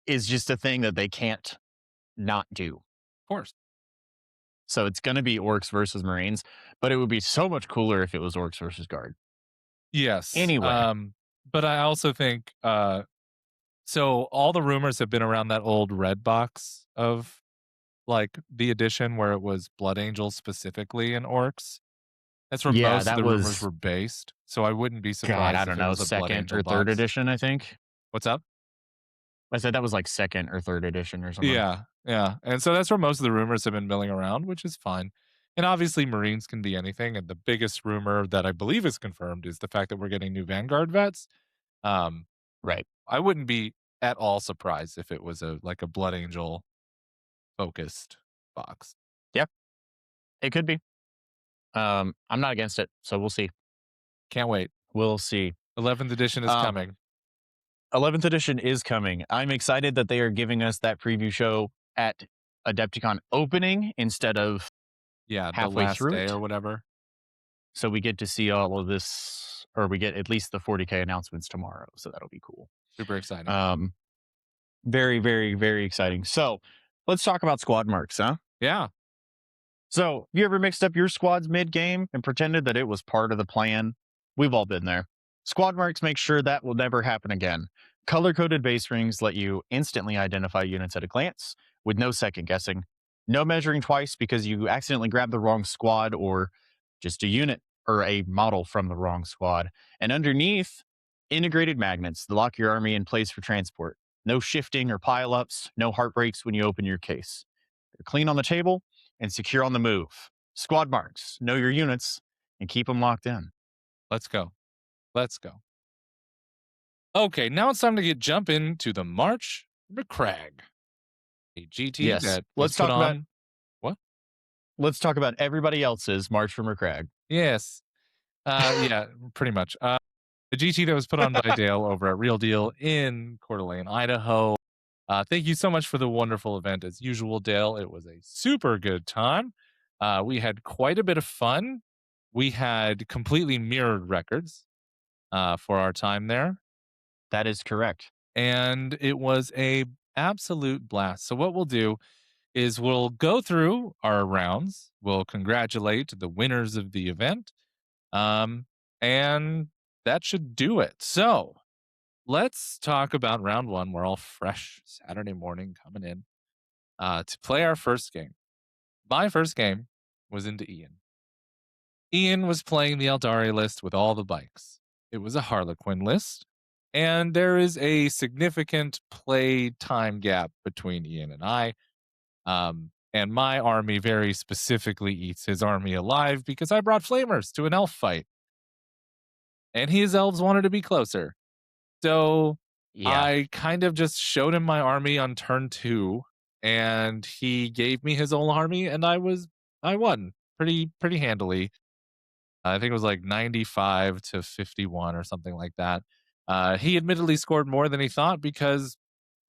is just a thing that they can't not do. Of course. So it's going to be Orcs versus Marines, but it would be so much cooler if it was Orcs versus Guard. Yes. Anyway, But I also think so all the rumors have been around that old red box of like the edition where it was Blood Angels specifically and Orcs. That's where yeah, most of that the rumors was were based. So I wouldn't be God, I surprised if don't it know, was a Blood second Angel or third box. edition, I think. What's up? I said that was like second or third edition or something. Yeah, yeah. And so that's where most of the rumors have been milling around, which is fine. And obviously, Marines can be anything. And the biggest rumor that I believe is confirmed is the fact that we're getting new Vanguard vets. Um, Right. I wouldn't be at all surprised if it was a Blood Angel focused box. Yep. It could be. I'm not against it, so we'll see. Can't wait. We'll see. 11th edition is Um, coming. 11th edition is coming. I'm excited that they are giving us that preview show at Adepticon opening instead of Yeah, the halfway last through day it. or whatever. So we get to see all of this, or we get at least the 40K announcements tomorrow. So that'll be cool. Super exciting. Um, very, very, very exciting. So let's talk about Squadmarks, huh? Yeah. So, you ever mixed up your squads mid game and pretended that it was part of the plan? We've all been there. Squadmarks make sure that will never happen again. Color coded base rings let you instantly identify units at a glance with no second guessing. No measuring twice because you accidentally grabbed the wrong squad or just a unit or a model from the wrong squad. And underneath, integrated magnets that lock your army in place for transport. No shifting or pileups, no heartbreaks when you open your case. They're clean on the table and secure on the move. Squadmarks, know your units and keep them locked in. Let's go. Let's go. Okay, now it's time to jump into the March Macragge, a GT Yes, that was put on. What? let's talk about everybody else's March from Macragge. Yes. Yeah, pretty much. The GT that was put on by Dale over at Real Deal in Coeur d'Alene, Idaho. Thank you so much for the wonderful event as usual, Dale. It was a super good time. We had quite a bit of fun. We had completely mirrored records for our time there, That is correct. and it was a absolute blast. So what we'll do is we'll go through our rounds. We'll congratulate the winners of the event, um, and that should do it. So let's talk about round one. We're all fresh Saturday morning coming in to play our first game. My first game was into Ian. Ian was playing the Eldari list with all the bikes. It was a Harlequin list, and there is a significant play time gap between Ian and I. And my army very specifically eats his army alive because I brought flamers to an elf fight, and his elves wanted to be closer. So Yeah, I kind of just showed him my army on turn 2, and he gave me his own army, and I won pretty handily. I think it was like 95 to 51 or something like that. He admittedly scored more than he thought because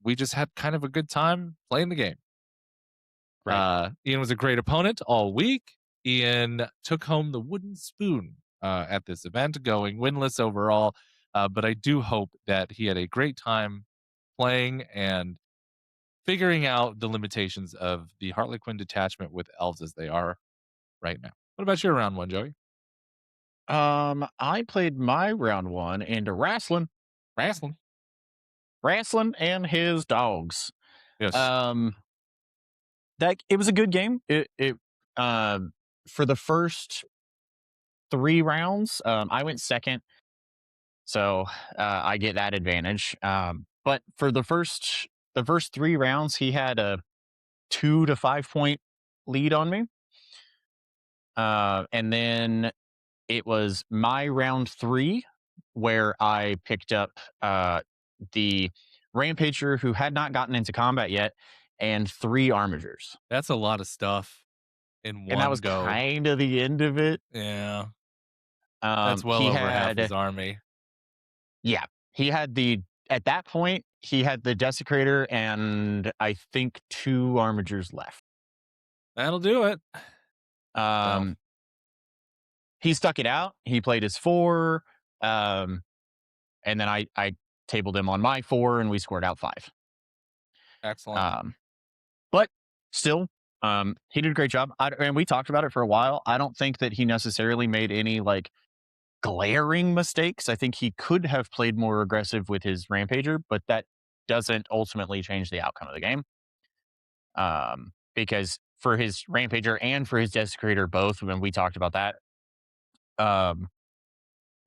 we just had kind of a good time playing the game. right. Ian was a great opponent all week. Ian took home the wooden spoon at this event, going winless overall. But I do hope that he had a great time playing and figuring out the limitations of the Harlequin detachment with elves as they are right now. What about your round one, Joey? I played my round one into Wrestling. wrestling and his dogs. Yes. Um, that it was a good game. Um, for the first 3 rounds, I went second, so I get that advantage. But for the first 3 rounds, he had a 2 to 5 point lead on me. And then it was my round 3 where I picked up the Rampager who had not gotten into combat yet and 3 Armigers. That's a lot of stuff in And that one was go. kind of the end of it. Yeah. That's well He over half his had, army. yeah, he had the at that point, he had the Desecrator and I think 2 Armigers left. That'll do it. So Um, he stuck it out. He played his 4, and then I tabled him on my 4, and we scored out 5. excellent. But still, he did a great job. And we talked about it for a while. I don't think that he necessarily made any like glaring mistakes. I think he could have played more aggressive with his Rampager, but that doesn't ultimately change the outcome of the game. Because for his Rampager and for his Desecrator both, when we talked about that, um,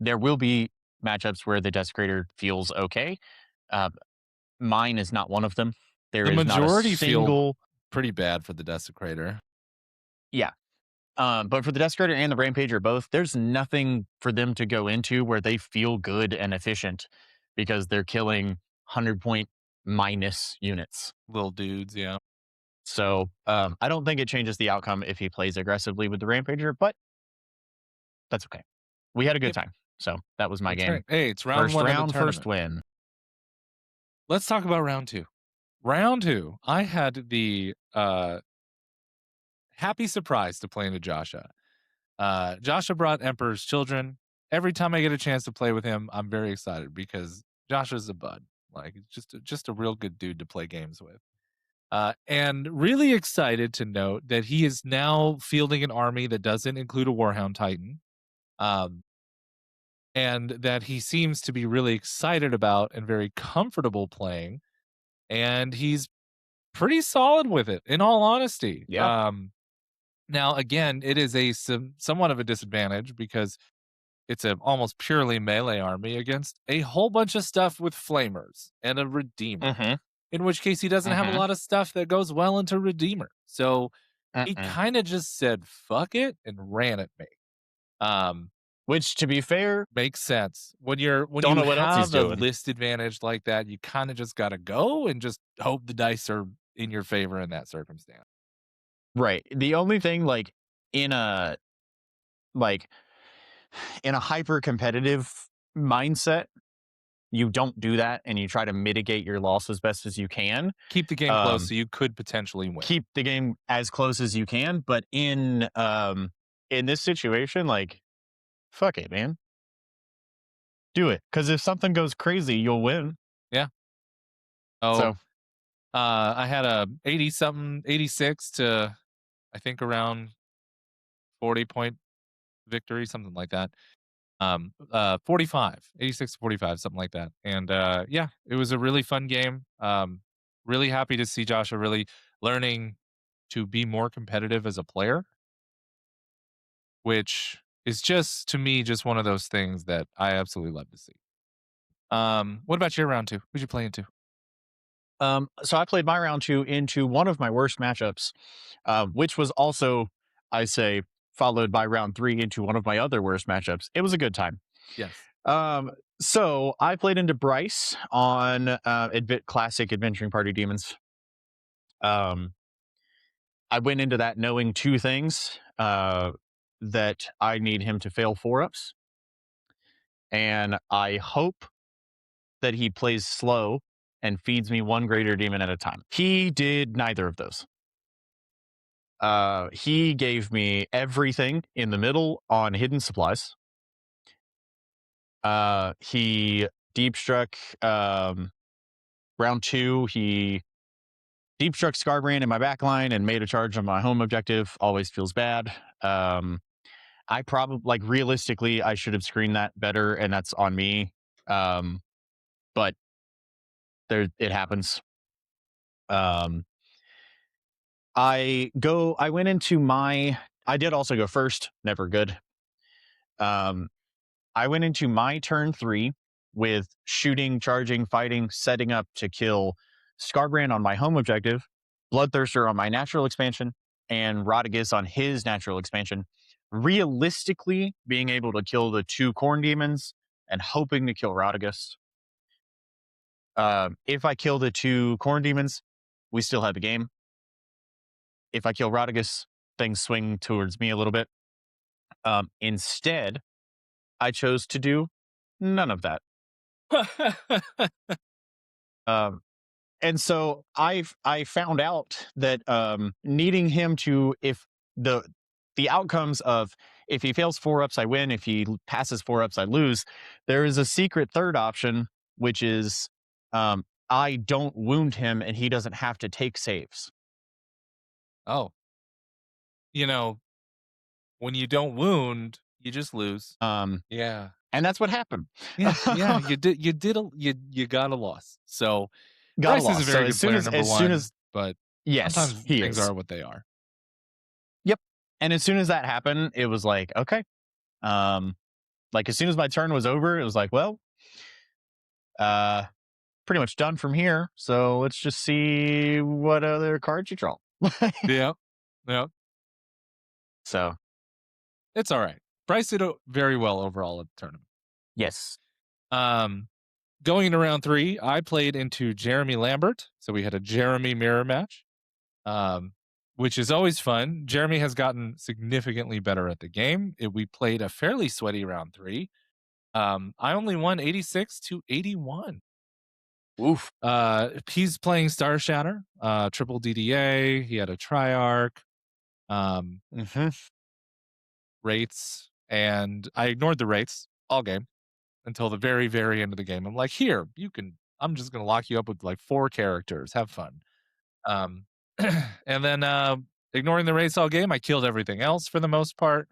there will be matchups where the Desecrator feels okay. Uh, Mine is not one of them. There The is not a majority feel single, pretty bad for the Desecrator. yeah. But for the Desecrator and the Rampager both, there's nothing for them to go into where they feel good and efficient because they're killing 100-point minus units. Little dudes, yeah. So I don't think it changes the outcome if he plays aggressively with the Rampager, but that's okay. We had a good Yep, time. So that was my that's game. right. Hey, it's round First one of the round, first tournament. win. Let's talk about round 2. Round 2, I had the happy surprise to play into Joshua. Joshua brought Emperor's Children. Every time I get a chance to play with him, I'm very excited because Joshua's a bud. Like, it's just a real good dude to play games with. And really excited to note that he is now fielding an army that doesn't include a Warhound Titan. Um, and that he seems to be really excited about and very comfortable playing. And he's pretty solid with it, in all honesty. Yeah. Now, again, it is somewhat of a disadvantage because it's an almost purely melee army against a whole bunch of stuff with flamers and a redeemer. Mm-hmm. In which case, he doesn't have a Mm-hmm. lot of stuff that goes well into redeemer. So he Mm-mm. kind of just said "fuck it" and ran at me. Um, Which, to be fair, Makes sense. When don't you know what else he's have a doing. list advantage like that, you kind of just got to go and just hope the dice are in your favor in that circumstance. Right. The only thing, in a like in a hyper competitive mindset, you don't do that and you try to mitigate your loss as best as you can. Keep the game close Um, so you could potentially win. Keep the game as close as you can, but in this situation, fuck it, man. Do it. Because if something goes crazy, you'll win. Yeah. Oh, So I had a 80 something, 86 to I think around 40-point victory, something like that. 45, 86 to 45, something like that. And yeah, it was a really fun game. Really happy to see Joshua really learning to be more competitive as a player, which is just to me just one of those things that I absolutely love to see. What about your round 2? Who'd you play into? so I played my round 2 into one of my worst matchups, which was also, I say, followed by round 3 into one of my other worst matchups. It was a good time. Yes. So I played into Bryce on Classic Adventuring Party Demons. I went into that knowing 2 things: that I need him to fail 4-ups, and I hope that he plays slow and feeds me 1 greater demon at a time. He did neither of those. He gave me everything in the middle on hidden supplies. He deep struck round 2. He deep struck Scarbrand in my back line and made a charge on my home objective. Always feels bad. I probably, realistically, I should have screened that better, and that's on me. But it happens. I went into I did also go first, never good. I went into my turn 3 with shooting, charging, fighting, setting up to kill Scarbrand on my home objective, Bloodthirster on my natural expansion, and Rodigus on his natural expansion. Realistically, being able to kill the 2 Corn Demons and hoping to kill Rodigus. If I kill the 2 Corn Demons, we still have the game. If I kill Rodigus, things swing towards me a little bit. Instead, I chose to do none of that. And so I found out that needing him to, if the outcomes of, if he fails 4 ups I win, if he passes 4 ups I lose, there is a secret third option, which is I don't wound him and he doesn't have to take saves. Oh, you know, when you don't wound, you just lose. Um, Yeah. and that's what happened. Yeah, you got a loss. So, Got a Bryce is a loss. So very as good soon player, as number as soon 1, as but yes, sometimes he things is. are what they are. Yep. And as soon as that happened, it was like, okay. Um, like as soon as my turn was over, it was like, well, uh, pretty much done from here. So let's just see what other cards you draw. Yeah. Yeah. So It's all right. Bryce did very well overall at the tournament. yes. Um, Going into round 3, I played into Jeremy Lambert. So we had a Jeremy mirror match, um, which is always fun. Jeremy has gotten significantly better at the game. We played a fairly sweaty round 3. I only won 86-81. Oof. He's playing Star Shatter, triple DDA. He had a Triarch, um, Hmm. rates, and I ignored the rates all game until the very, very end of the game. I'm like, here, I'm just going to lock you up with like 4 characters. Have fun. Um, and then ignoring the race all game, I killed everything else for the most part.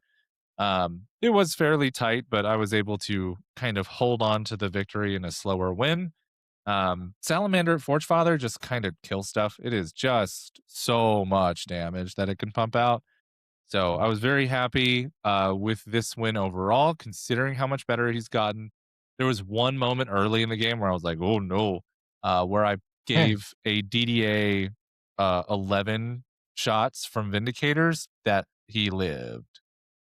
It was fairly tight, but I was able to kind of hold on to the victory in a slower win. Salamander at Forgefather just kind of kill stuff. It is just so much damage that it can pump out. So I was very happy with this win overall, considering how much better he's gotten. There was one moment early in the game where I was like, "Oh no," where I gave a DDA 11 shots from Vindicators that he lived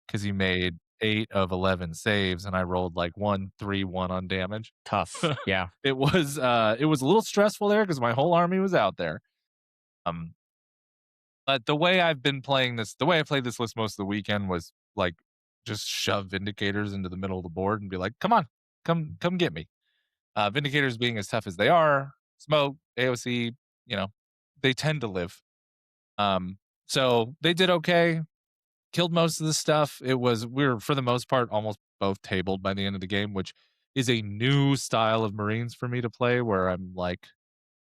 because he made 8 of 11 saves, and I rolled like 1-3-1 on damage. Tough. Yeah. It was a little stressful there because my whole army was out there. Um, but the way I played this list most of the weekend was like just shove Vindicators into the middle of the board and be like, "Come on, come get me." Vindicators being as tough as they are, smoke, AOC, you know, they tend to live. Um, so they did okay. Killed most of the stuff. We were for the most part almost both tabled by the end of the game, which is a new style of Marines for me to play, where I'm like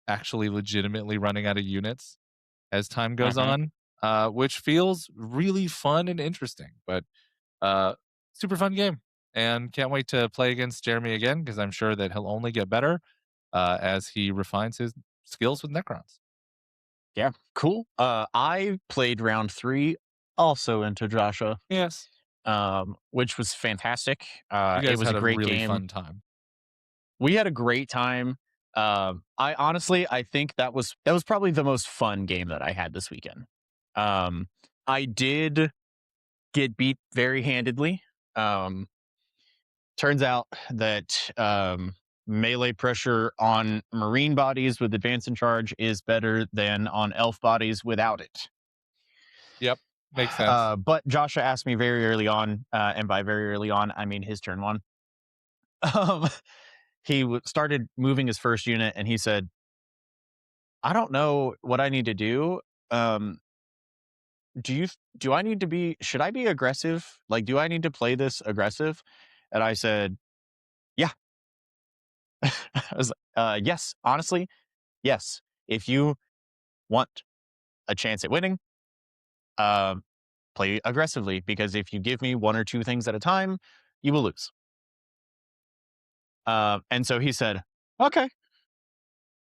actually legitimately running out of units as time goes Hmm. on, which feels really fun and interesting. But uh, super fun game, and can't wait to play against Jeremy again because I'm sure that he'll only get better as he refines his skills with Necrons. Yeah. Cool. I played round 3 also into Joshua, Yes, which was fantastic. you It guys was a had a great really game. fun time. We had a great time. I honestly, I think that was probably the most fun game that I had this weekend. Um, I did get beat very handedly. Um, turns out that melee pressure on marine bodies with advance and charge is better than on elf bodies without it. Yep, makes sense. But Joshua asked me very early on, and by very early on, I mean his turn 1. Um, he started moving his first unit, and he said, "I don't know what I need to do. Um, do I need to be? Should I be aggressive? Like, do I need to play this aggressive?" And I said, "Yeah." I was yes, honestly, yes. If you want a chance at winning, um, play aggressively, because if you give me 1 or 2 things at a time, you will lose. And so he said, okay,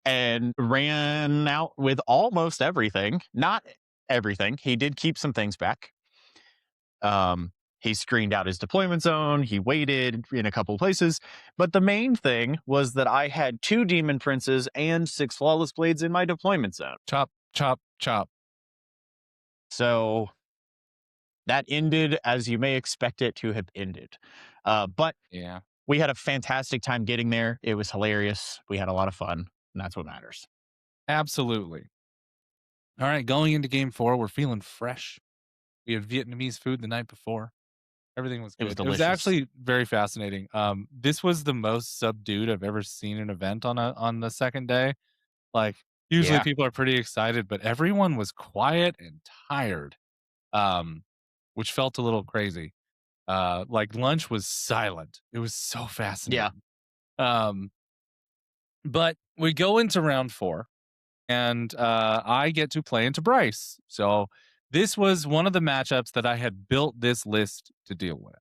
and ran out with almost everything. Not everything. He did keep some things back. He screened out his deployment zone. He waited in a couple of places. But the main thing was that I had 2 demon princes and 6 flawless blades in my deployment zone. Chop, chop, chop. So that ended as you may expect it to have ended. But Yeah, we had a fantastic time getting there. It was hilarious. We had a lot of fun, and that's what matters. absolutely. All right, going into game 4, we're feeling fresh. We had Vietnamese food the night before. Everything was It was good. It was delicious. actually very fascinating. This was the most subdued I've ever seen an event on the second day. Like, usually Yeah. people are pretty excited, but everyone was quiet and tired, um, which felt a little crazy. Like lunch was silent. It was so Yeah. fascinating. Um, but we go into round 4 and I get to play into Bryce. So this was one of the matchups that I had built this list to deal with.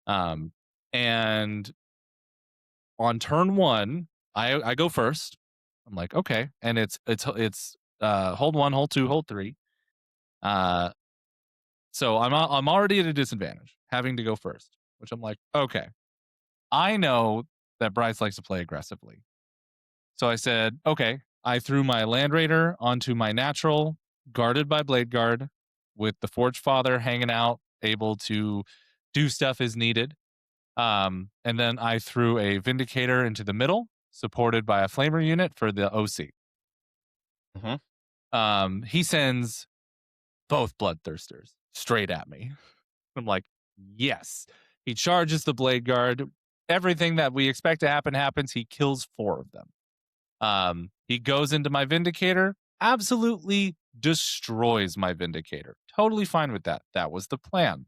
Um, and on turn 1, I go first. I'm like, okay, and it's hold 1, hold 2, hold 3. Uh, so I'm already at a disadvantage having to go first, which I'm like, okay, I know that Bryce likes to play aggressively. So I said, okay. I threw my Land Raider onto my natural, guarded by Blade Guard, with the Forge Father hanging out, able to do stuff as needed. And then I threw a Vindicator into the middle, supported by a Flamer unit for the OC. Mhm. He sends both Bloodthirsters straight at me. I'm like, yes. He charges the Blade Guard. Everything that we expect to happen happens. He kills 4 of them. He goes into my Vindicator, absolutely destroys my Vindicator. Totally fine with that. That was the plan.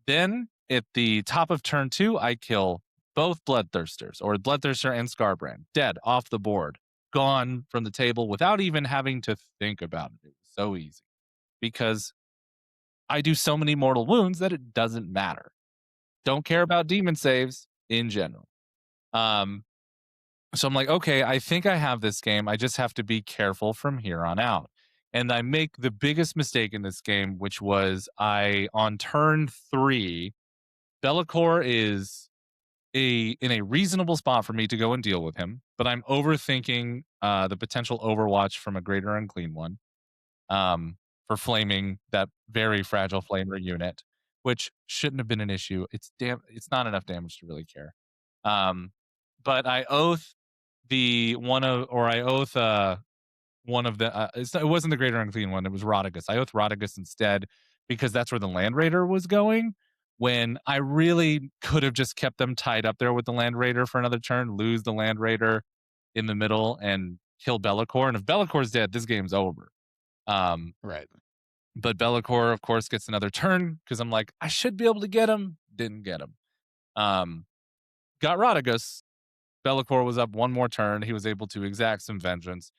Then at the top of turn 2, I kill both Bloodthirsters, or Bloodthirster and Scarbrand, dead off the board, gone from the table without even having to think about it. It was so easy because I do so many mortal wounds that it doesn't matter. Don't care about demon saves in general. Um, So I'm like, okay, I think I have this game. I just have to be careful from here on out. And I make the biggest mistake in this game, which was on turn 3, Be'lakor is in a reasonable spot for me to go and deal with him, but I'm overthinking the potential overwatch from a greater unclean one, for flaming that very fragile flamer unit, which shouldn't have been an issue. It's not enough damage to really care. Um, but I oath the one of or I oath one of the it wasn't the greater unclean one, it was Rodigus. I oath Rodigus instead because that's where the Land Raider was going. When I really could have just kept them tied up there with the Land Raider for another turn, lose the Land Raider in the middle and kill Be'lakor. And if Bellacor's dead, this game's over. Um, Right. but Be'lakor, of course, gets another turn because I'm like, I should be able to get him. Didn't get him. Um, got Rodigus. Be'lakor was up one more turn. He was able to exact some vengeance.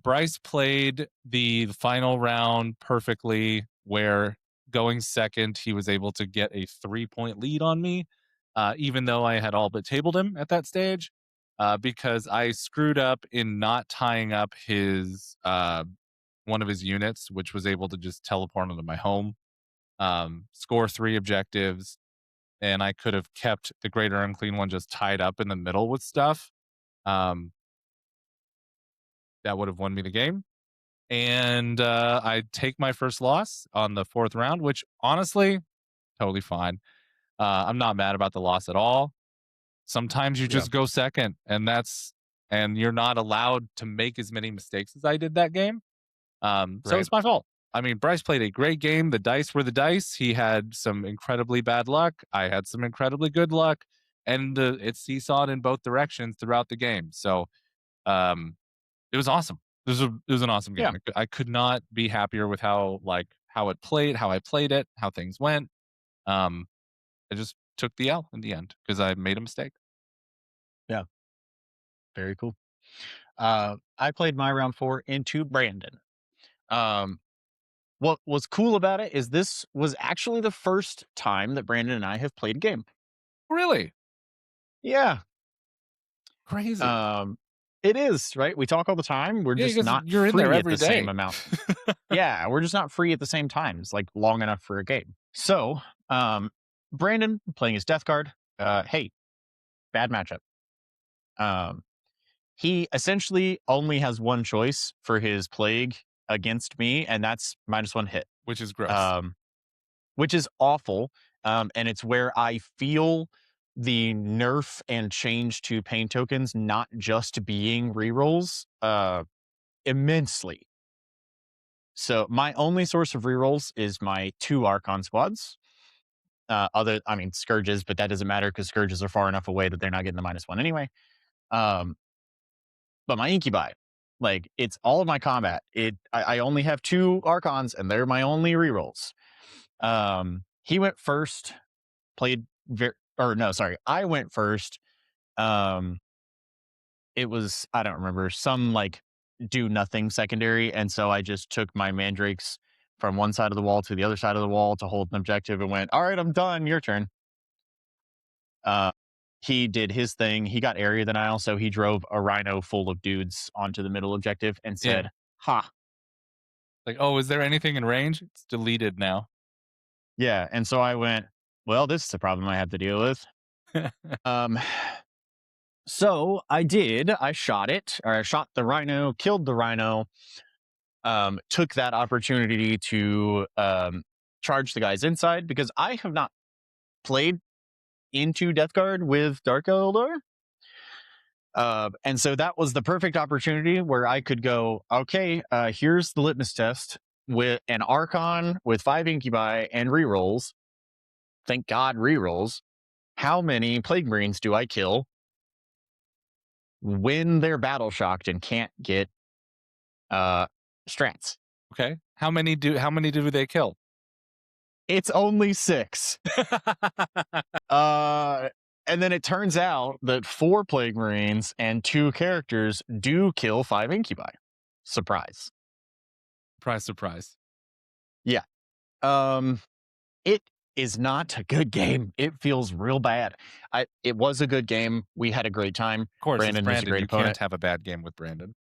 Bryce played the final round perfectly, where going second, he was able to get a 3-point lead on me, even though I had all but tabled him at that stage, because I screwed up in not tying up his one of his units, which was able to just teleport into my home, score 3 objectives, and I could have kept the greater unclean one just tied up in the middle with stuff. Um, that would have won me the game. And I take my first loss on the 4th round, which honestly, totally fine. I'm not mad about the loss at all. Sometimes you Yeah. just go second, and you're not allowed to make as many mistakes as I did that game. So Right. it's my fault. I mean, Bryce played a great game. The dice were the dice. He had some incredibly bad luck. I had some incredibly good luck, and it seesawed in both directions throughout the game. So um, it was awesome. It was an awesome game. Yeah. I could not be happier with how it played, how I played it, how things went. Um, I just took the L in the end because I made a mistake. Yeah. Very cool. I played my round 4 into Brandon. Um, what was cool about it is this was actually the first time that Brandon and I have played a game. Really Yeah. crazy. Um, it is, right? We talk all the time. We're Yeah, just because not you're in there free at every the same day. amount. Yeah, we're just not free at the same times, like long enough for a game. So, Brandon playing his Death Guard. Hey, bad matchup. Um, he essentially only has one choice for his plague against me, and that's -1 hit. Which is gross. Um, which is awful. And it's where I feel the nerf and change to pain tokens not just being rerolls immensely. So my only source of rerolls is my 2 Archon squads. Scourges, but that doesn't matter because Scourges are far enough away that they're not getting the -1 anyway. Um, but my Incubi, like it's all of my combat. I only have 2 Archons, and they're my only rerolls. He went first, played or no, sorry, I went first. Um, it was, I don't remember, some like do nothing secondary, and so I just took my mandrakes from one side of the wall to the other side of the wall to hold an objective and went, all right, I'm done, your turn. Uh, he did his thing. He got area denial, so he drove a rhino full of dudes onto the middle objective and Yeah. said, "Ha, Like, oh, is there anything in range? It's deleted now. yeah." And so I went, "Well, this is a problem I have to deal with." Um, so I did. I shot it, or I shot the rhino, killed the rhino. Took that opportunity to charge the guys inside because I have not played into Death Guard with Dark Eldar. And so that was the perfect opportunity where I could go, okay, here's the litmus test with an Archon with 5 Incubi and rerolls. Thank God, rerolls. How many Plague Marines do I kill when they're battle shocked and can't get strats? Okay. How many do they kill? It's only 6. Uh, and then it turns out that 4 Plague Marines and 2 characters do kill 5 Incubi. Surprise. Surprise, surprise. Yeah. It is not a good game. It feels real bad. It was a good game. We had a great time. Of course, Brandon it's was a Brandon. great You opponent. can't have a bad game with Brandon.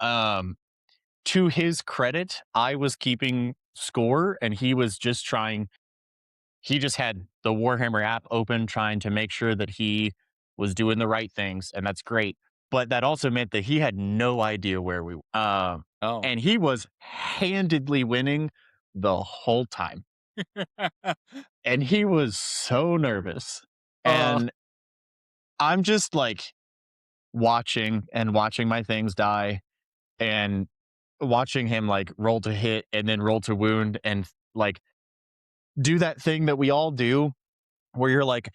To his credit, I was keeping score and he was just trying. He just had the Warhammer app open, trying to make sure that he was doing the right things, and that's great. But that also meant that he had no idea where we Oh. and he was handedly winning the whole time. And he was so nervous. Oh. And I'm just like watching and watching my things die and watching him like roll to hit and then roll to wound and like do that thing that we all do where you're like,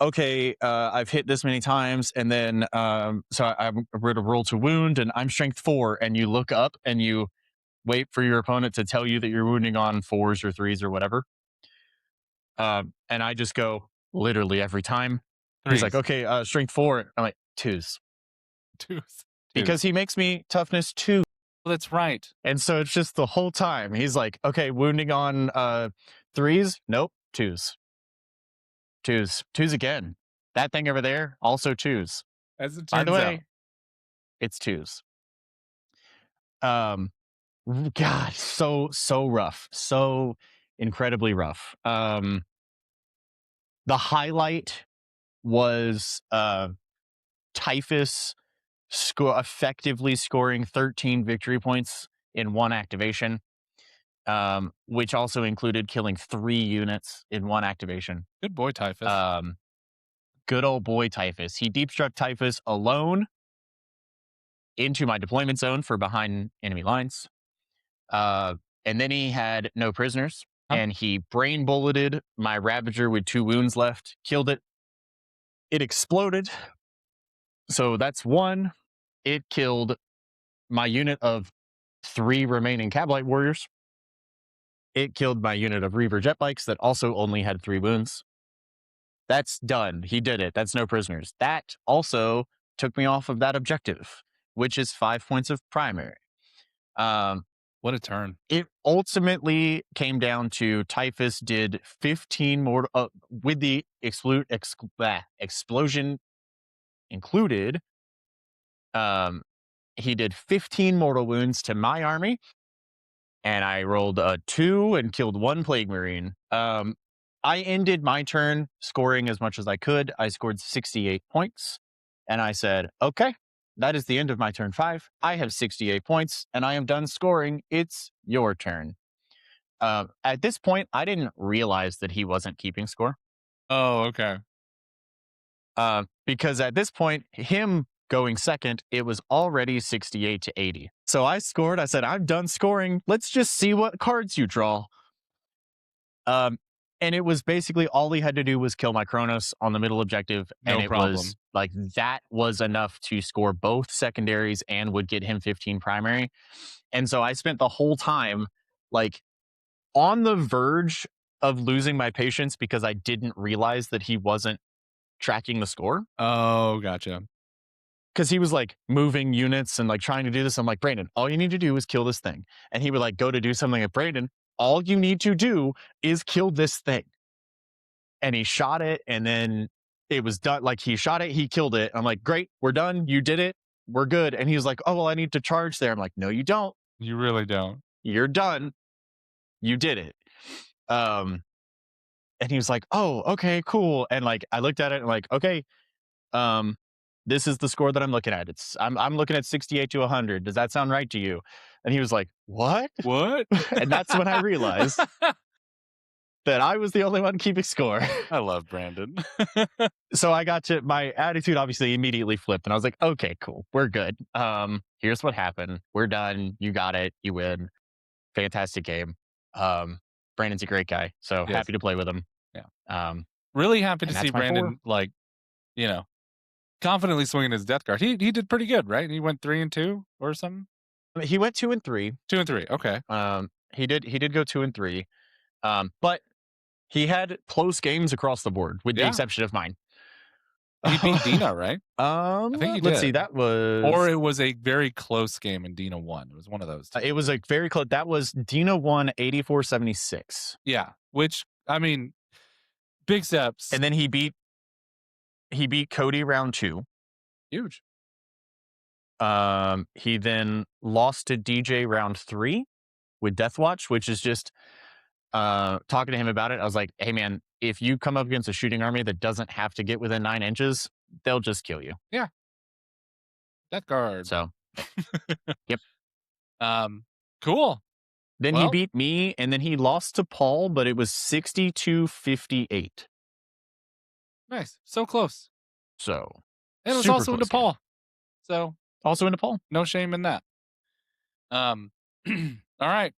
okay, I've hit this many times, and then I'm going to roll to wound, and I'm strength 4, and you look up and you wait for your opponent to tell you that you're wounding on 4s or 3s or whatever. And I just go literally every time. He's like, Threes. okay, strength 4. I'm like, 2s. Twos. Because he makes me toughness 2. Well, that's right. And so it's just the whole time. He's like, okay, wounding on 3s? Nope, 2s. 2s. 2s again. That thing over there, also 2s. As it By the turns out. way, it's 2s. God, so rough. So incredibly rough. The highlight was Typhus effectively scoring 13 victory points in one activation, which also included killing 3 units in one activation. Good boy, Typhus. Good old boy Typhus. He deep struck Typhus alone into my deployment zone for behind enemy lines. And then he had no prisoners, and he brain bulleted my Ravager with 2 wounds left, killed it. It exploded. So that's 1. It killed my unit of 3 remaining Cabalite warriors. It killed my unit of Reaver jet bikes that also only had 3 wounds. That's done. He did it. That's no prisoners. That also took me off of that objective, which is 5 points of primary. What a turn. It ultimately came down to Typhus did 15 more with the explosion included. He did 15 mortal wounds to my army, and I rolled a 2 and killed 1 Plague Marine. I ended my turn scoring as much as I could. I scored 68 points, and I said, okay, that is the end of my turn 5. I have 68 points, and I am done scoring. It's your turn. At this point, I didn't realize that he wasn't keeping score. Oh, okay. Because at this point, him going second, it was already 68 to 80. So I scored. I said, I'm done scoring. Let's just see what cards you draw. And it was basically all he had to do was kill my Kronos on the middle objective, and No it was problem. like that was enough to score both secondaries and would get him 15 primary. And so I spent the whole time like on the verge of losing my patience because I didn't realize that he wasn't tracking the score. Oh, gotcha. Because he was like moving units and like trying to do this. I'm like, Brandon, all you need to do is kill this thing. And he would like go to do something like, Brandon, all you need to do is kill this thing. And he shot it, and then it was done. Like he shot it, he killed it. I'm like, great, we're done. You did it. We're good. And he was like, oh, well, I need to charge there. I'm like, no, you don't. You really don't. You're done. You did it. And he was like, oh, okay, cool. And like I looked at it and like, okay, um, this is the score that I'm looking at. I'm looking at 68 to 100. Does that sound right to you? And he was like, what? What? And that's when I realized that I was the only one keeping score. I love Brandon. So I got to my attitude obviously immediately flipped, and I was like, okay, cool, we're good. Here's what happened. We're done. You got it. You win. Fantastic game. Brandon's a great guy, so Yes. happy to play with him. Yeah. Really Really happy to see Brandon, like, you know, confidently swinging his death card. He did pretty good, right? He went 3-2 or something. He went 2-3. 2-3. Okay. He did go 2-3. But he had close games across the board, with the Yeah. exception of mine. He beat Dina, right? I think he Let's see. did. That was, Or it was a very close game and Dina won. It was one of those two. it was like very close. That was Dina won 84-76, Yeah. Which, I mean, big steps. and then he beat Cody round 2. Huge. He then lost to DJ round 3 with Deathwatch, which is just talking to him about it. I was like, hey man, if you come up against a shooting army that doesn't have to get within 9 inches, they'll just kill you. Death card. So yep. Cool. Then he Well- beat me, and then he lost to Paul, but it was 62-58. Nice. So close. So And it was super also into close game. Paul. So Also into Paul. no shame in that. All right.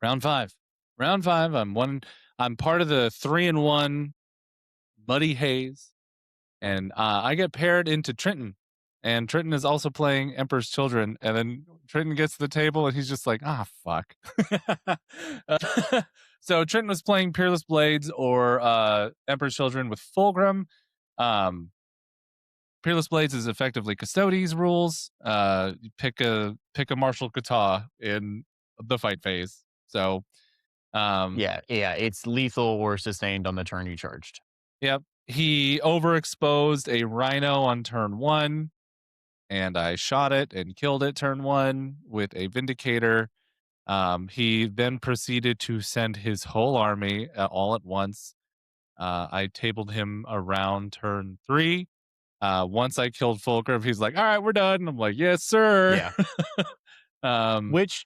Round 5. Round 5. I'm part of the 3-1 Muddy Haze. And I get paired into Trenton. And Trenton is also playing Emperor's Children. And then Trenton gets to the table and he's just like, fuck. So Trenton was playing Peerless Blades or Emperor's Children with Fulgrim. Peerless Blades is effectively Custodes rules. You pick a martial kata in the fight phase. So Yeah, it's lethal or sustained on the turn you charged. Yep. He overexposed a rhino on turn 1, and I shot it and killed it turn 1 with a Vindicator. He then proceeded to send his whole army all at once. I tabled him around turn 3. Once I killed Fulcrum, he's like, all right, we're done. I'm like, yes, sir. Yeah. Which,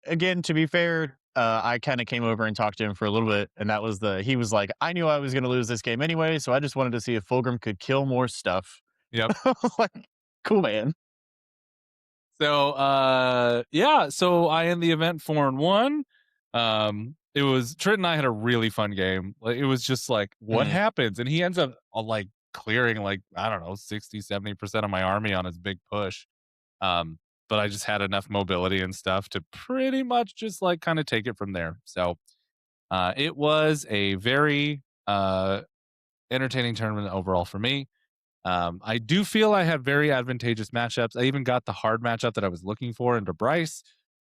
again, to be fair, I kind of came over and talked to him for a little bit, and that was he was like, I knew I was going to lose this game anyway, so I just wanted to see if Fulgrim could kill more stuff. Yep. Like, cool, man. So, so I end the event 4-1. It was Trent and I had a really fun game. Like, it was just like, what happens? And he ends up like clearing like, I don't know, 60-70% of my army on his big push. But I just had enough mobility and stuff to pretty much just like kind of take it from there. So it was a very entertaining tournament overall for me. I do feel I have very advantageous matchups. I even got the hard matchup that I was looking for into Bryce.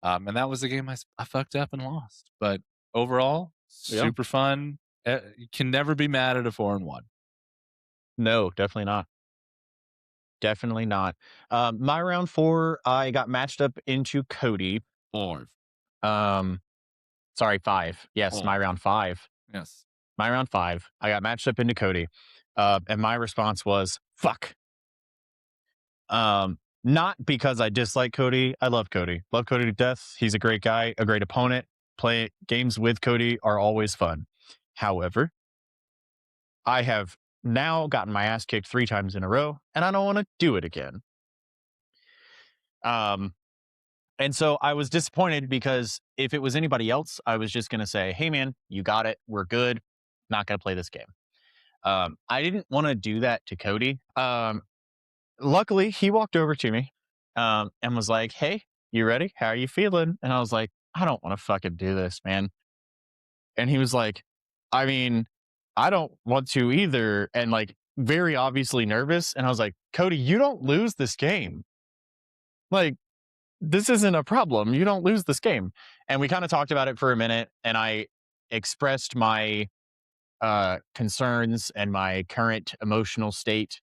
And that was the game I fucked up and lost. But overall, super fun. You can never be mad at a 4-1. No, definitely not. Definitely not. My round 4, I got matched up into Cody. 5. Sorry, 5. Yes, my round 5. Yes. My round 5. I got matched up into Cody. And my response was, fuck. Not because I dislike Cody. I love Cody. Love Cody to death. He's a great guy, a great opponent. Play games with Cody are always fun. However, I have now gotten my ass kicked 3 times in a row, and I don't want to do it again. And so I was disappointed because if it was anybody else, I was just going to say, hey, man, you got it. We're good. Not going to play this game. I didn't want to do that to Cody. Luckily, he walked over to me and was like, hey, you ready? How are you feeling? And I was like, I don't want to fucking do this, man. And he was like, I mean, I don't want to either. And like, very obviously nervous. And I was like, Cody, you don't lose this game. Like, this isn't a problem. You don't lose this game. And we kind of talked about it for a minute. And I expressed my concerns and my current emotional state.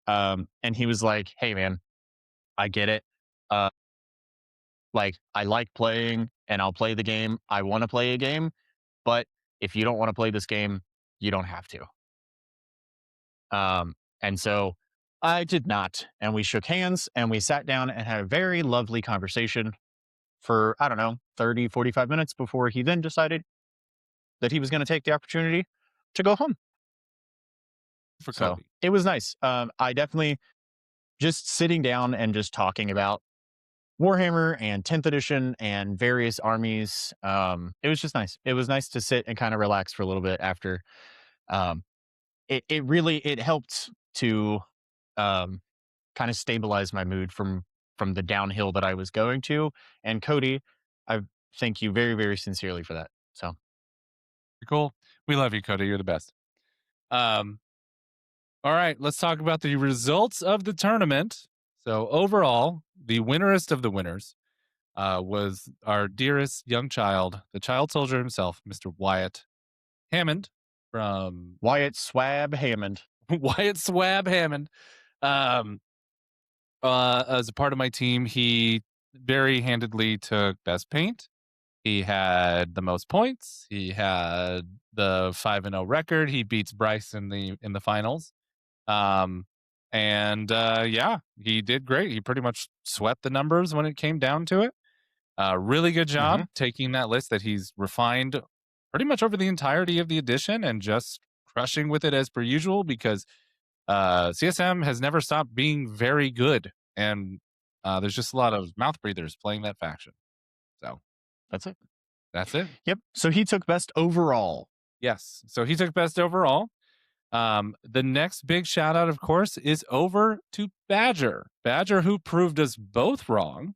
And he was like, hey, man, I get it. Uh, like, I like playing and I'll play the game. I want to play a game. But if you don't want to play this game, you don't have to. And so I did not. And we shook hands and we sat down and had a very lovely conversation for, I don't know, 30, 45 minutes before he then decided that he was going to take the opportunity to go home. For So Cody. it was nice. I definitely just sitting down and just talking about Warhammer and 10th edition and various armies. It was just nice. It was nice to sit and kind of relax for a little bit after. Um, it really it helped to kind of stabilize my mood from the downhill that I was going to. And Cody, I thank you very, very sincerely for that. So Cool. We love you, Cody. You're the best. Um, all right, let's talk about the results of the tournament. So overall, the winnerest of the winners was our dearest young child, the child soldier himself, Mr. Wyatt Hammond from Wyatt Swab Hammond. Wyatt Swab Hammond. Um, as a part of my team, he very handedly took best paint. He had the most points. He had the 5-0 record. He beats Bryce in the finals. Um, and yeah, he did great. He pretty much swept the numbers when it came down to it. Really good job taking that list that he's refined pretty much over the entirety of the edition and just crushing with it as per usual because CSM has never stopped being very good. And there's just a lot of mouth breathers playing that faction. So That's it. that's it. Yep. So he took best overall. Yes. So he took best overall. The next big shout out, of course, is over to Badger. Badger, who proved us both wrong,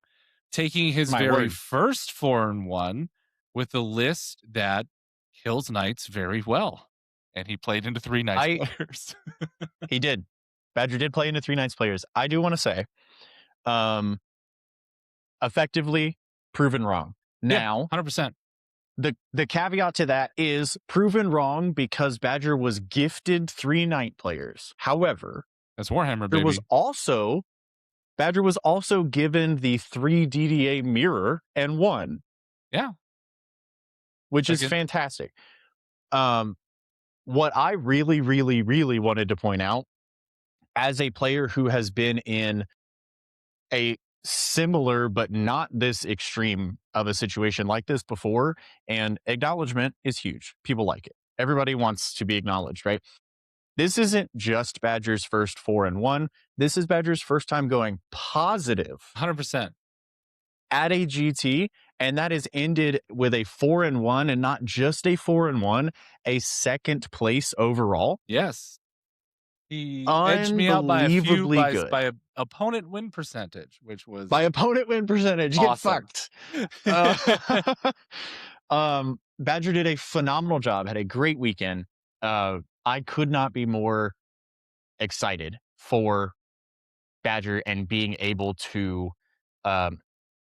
taking his My very word. first 4-1 with a list that kills knights very well. And he played into 3 knights players. He did. Badger did play into 3 Knights players. I do want to say, effectively proven wrong. Now, 100%. the caveat to that is proven wrong because Badger was gifted 3 Knight players. However, That's Warhammer, there baby. was also Badger was also given the 3 DDA mirror and won. Yeah. Which is fantastic. What I really, really, really wanted to point out as a player who has been in a similar but not this extreme of a situation like this before, and acknowledgement is huge. People like it. Everybody wants to be acknowledged, right? This isn't just Badger's first 4-1. This is Badger's first time going positive 100%. at a GT, and that is ended with a 4-1, and not just a 4-1, a second place overall. Yes. He edged me out by a few by a opponent win percentage, which was by opponent win percentage. Awesome. Get fucked. Badger did a phenomenal job. Had a great weekend. I could not be more excited for Badger and being able to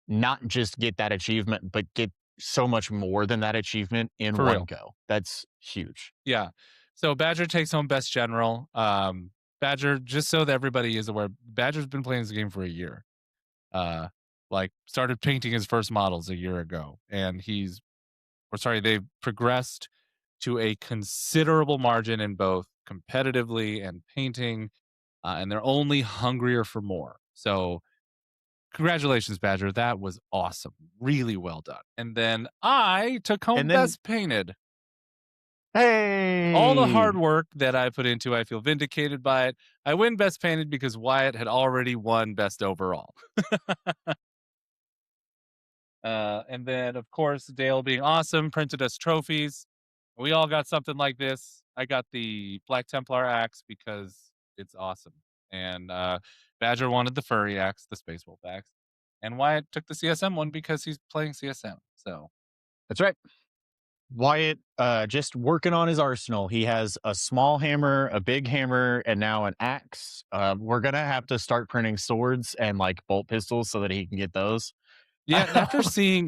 not just get that achievement, but get so much more than that achievement in one go. That's huge. Yeah. So Badger takes home best general. Badger, just so that everybody is aware, Badger's been playing this game for a year. Like started painting his first models a year ago, and they've progressed to a considerable margin in both competitively and painting, and they're only hungrier for more. So congratulations, Badger. That was awesome. Really well done. And then I took home best painted. Hey! All the hard work that I put into, I feel vindicated by it. I win best painted because Wyatt had already won best overall. And then, of course, Dale being awesome, printed us trophies. We all got something like this. I got the Black Templar axe because it's awesome. And Badger wanted the furry axe, the Space Wolf axe. And Wyatt took the CSM one because he's playing CSM. So, That's right. Wyatt, just working on his arsenal. He has a small hammer, a big hammer, and now an axe. We're gonna have to start printing swords and like bolt pistols so that he can get those. yeah. And after seeing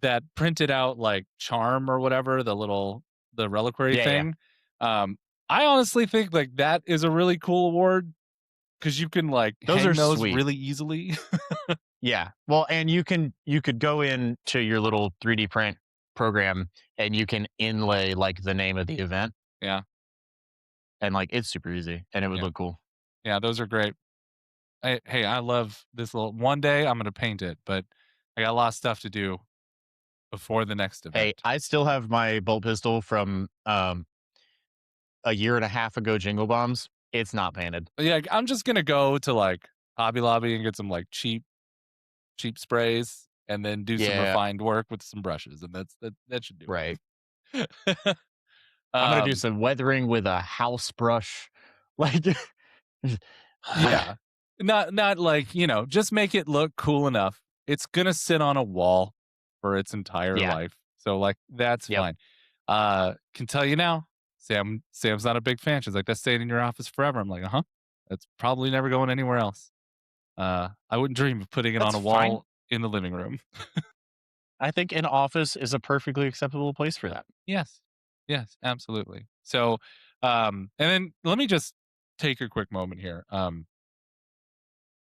that printed out like charm or whatever, the reliquary Yeah, yeah. thing, um, I honestly think like that is a really cool award because you can like Those are hang those sweet. really easily. Yeah. Well, and you could go into your little 3D print program and you can inlay like the name of the event, Yeah, and like it's super easy and it would yeah, look cool. yeah. Those are great. Hey, I love this little. One day I'm gonna paint it, but I got a lot of stuff to do before the next Hey, event. I still have my bolt pistol from a year and a half ago Jingle Bombs. It's not painted. But yeah, I'm just gonna go to like Hobby Lobby and get some like cheap sprays, and then do some Yeah, refined work with some brushes, and that should do right. it. I'm gonna do um, some weathering with a house brush. Like yeah, not like just make it look cool enough. It's gonna sit on a wall for its entire yeah. life, so like that's Yep. fine. Can tell you now, Sam's not a big fan. She's like, "That's staying in your office forever." I'm like, "Uh huh." That's probably never going anywhere else. I wouldn't dream of putting it on That's a fine. wall in the living room. I think an office is a perfectly acceptable place for that. Yes. Yes, absolutely. So, and then let me just take a quick moment here.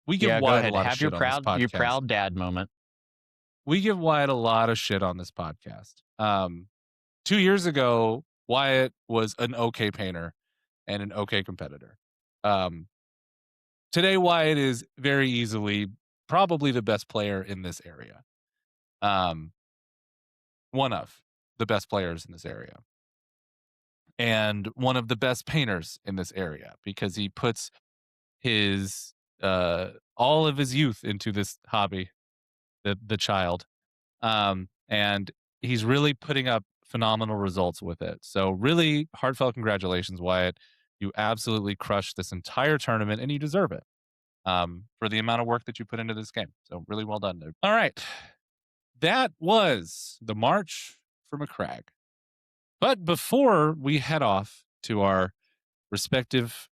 We give Yeah, go Wyatt a ahead. lot of Have shit on this your podcast. proud dad moment. We give Wyatt a lot of shit on this podcast. 2 years ago, Wyatt was an okay painter and an okay competitor. Um, Today, Wyatt is very easily probably the best player in this area. Um, one of the best players in this area. And one of the best painters in this area because he puts his all of his youth into this hobby, the child. And he's really putting up phenomenal results with it. So really heartfelt congratulations, Wyatt. You absolutely crushed this entire tournament and you deserve it. For the amount of work that you put into this game. So really well done, dude. All right. That was the March for Macragge. But before we head off to our respective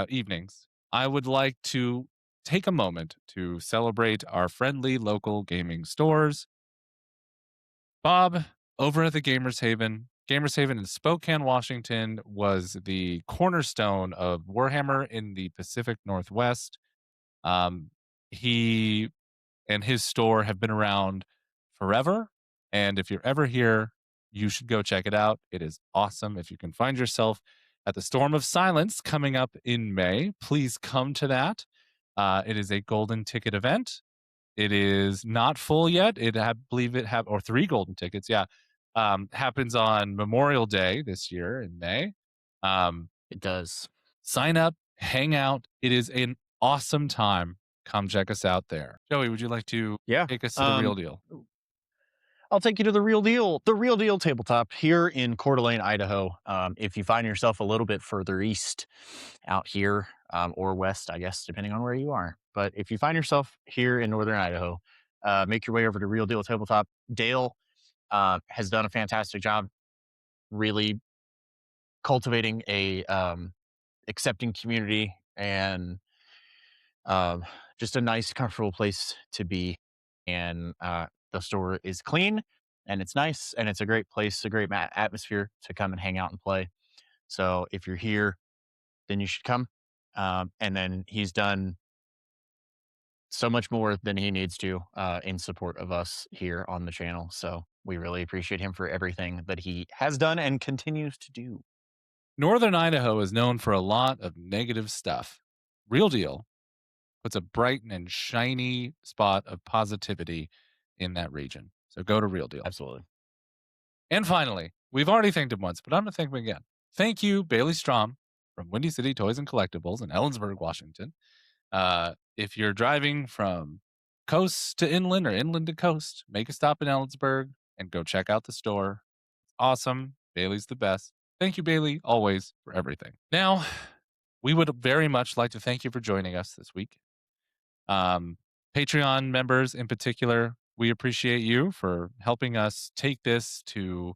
evenings, I would like to take a moment to celebrate our friendly local gaming stores. Bob, over at the Gamers Haven in Spokane, Washington, was the cornerstone of Warhammer in the Pacific Northwest. He and his store have been around forever. And if you're ever here, you should go check it out. It is awesome. If you can find yourself at the Storm of Silence coming up in May, please come to that. It is a golden ticket event. It is not full yet. I believe it have or three golden tickets. Yeah, happens on Memorial Day this year in May. Um, It does. Sign up, hang out. It is an awesome time. Come check us out there. Joey, would you like to Yeah. take us to the real deal? I'll take you to the real deal tabletop here in Coeur d'Alene, Idaho. If you find yourself a little bit further east out here, or west, I guess, depending on where you are. But if you find yourself here in northern Idaho, make your way over to Real Deal Tabletop. Dale has done a fantastic job really cultivating a accepting community and um, just a nice, comfortable place to be. And the store is clean and it's nice and it's a great place, a great atmosphere to come and hang out and play. So if you're here, then you should come. And then he's done so much more than he needs to in support of us here on the channel. So we really appreciate him for everything that he has done and continues to do. Northern Idaho is known for a lot of negative stuff. Real Deal puts a bright and shiny spot of positivity in that region. So go to Real Deal. Absolutely. And finally, we've already thanked him once, but I'm going to thank him again. Thank you, Bailey Strom from Windy City Toys and Collectibles in Ellensburg, Washington. If you're driving from coast to inland or inland to coast, make a stop in Ellensburg and go check out the store. Awesome. Bailey's the best. Thank you, Bailey, always for everything. Now, we would very much like to thank you for joining us this week. Patreon members in particular, we appreciate you for helping us take this to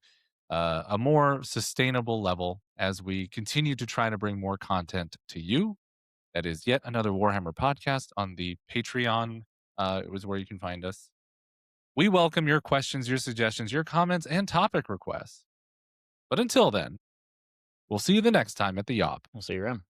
a more sustainable level as we continue to try to bring more content to you. That is yet another Warhammer podcast on the Patreon. It was where you can find us. We welcome your questions, your suggestions, your comments, and topic requests. But until then, we'll see you the next time at the Yop. We'll see you around.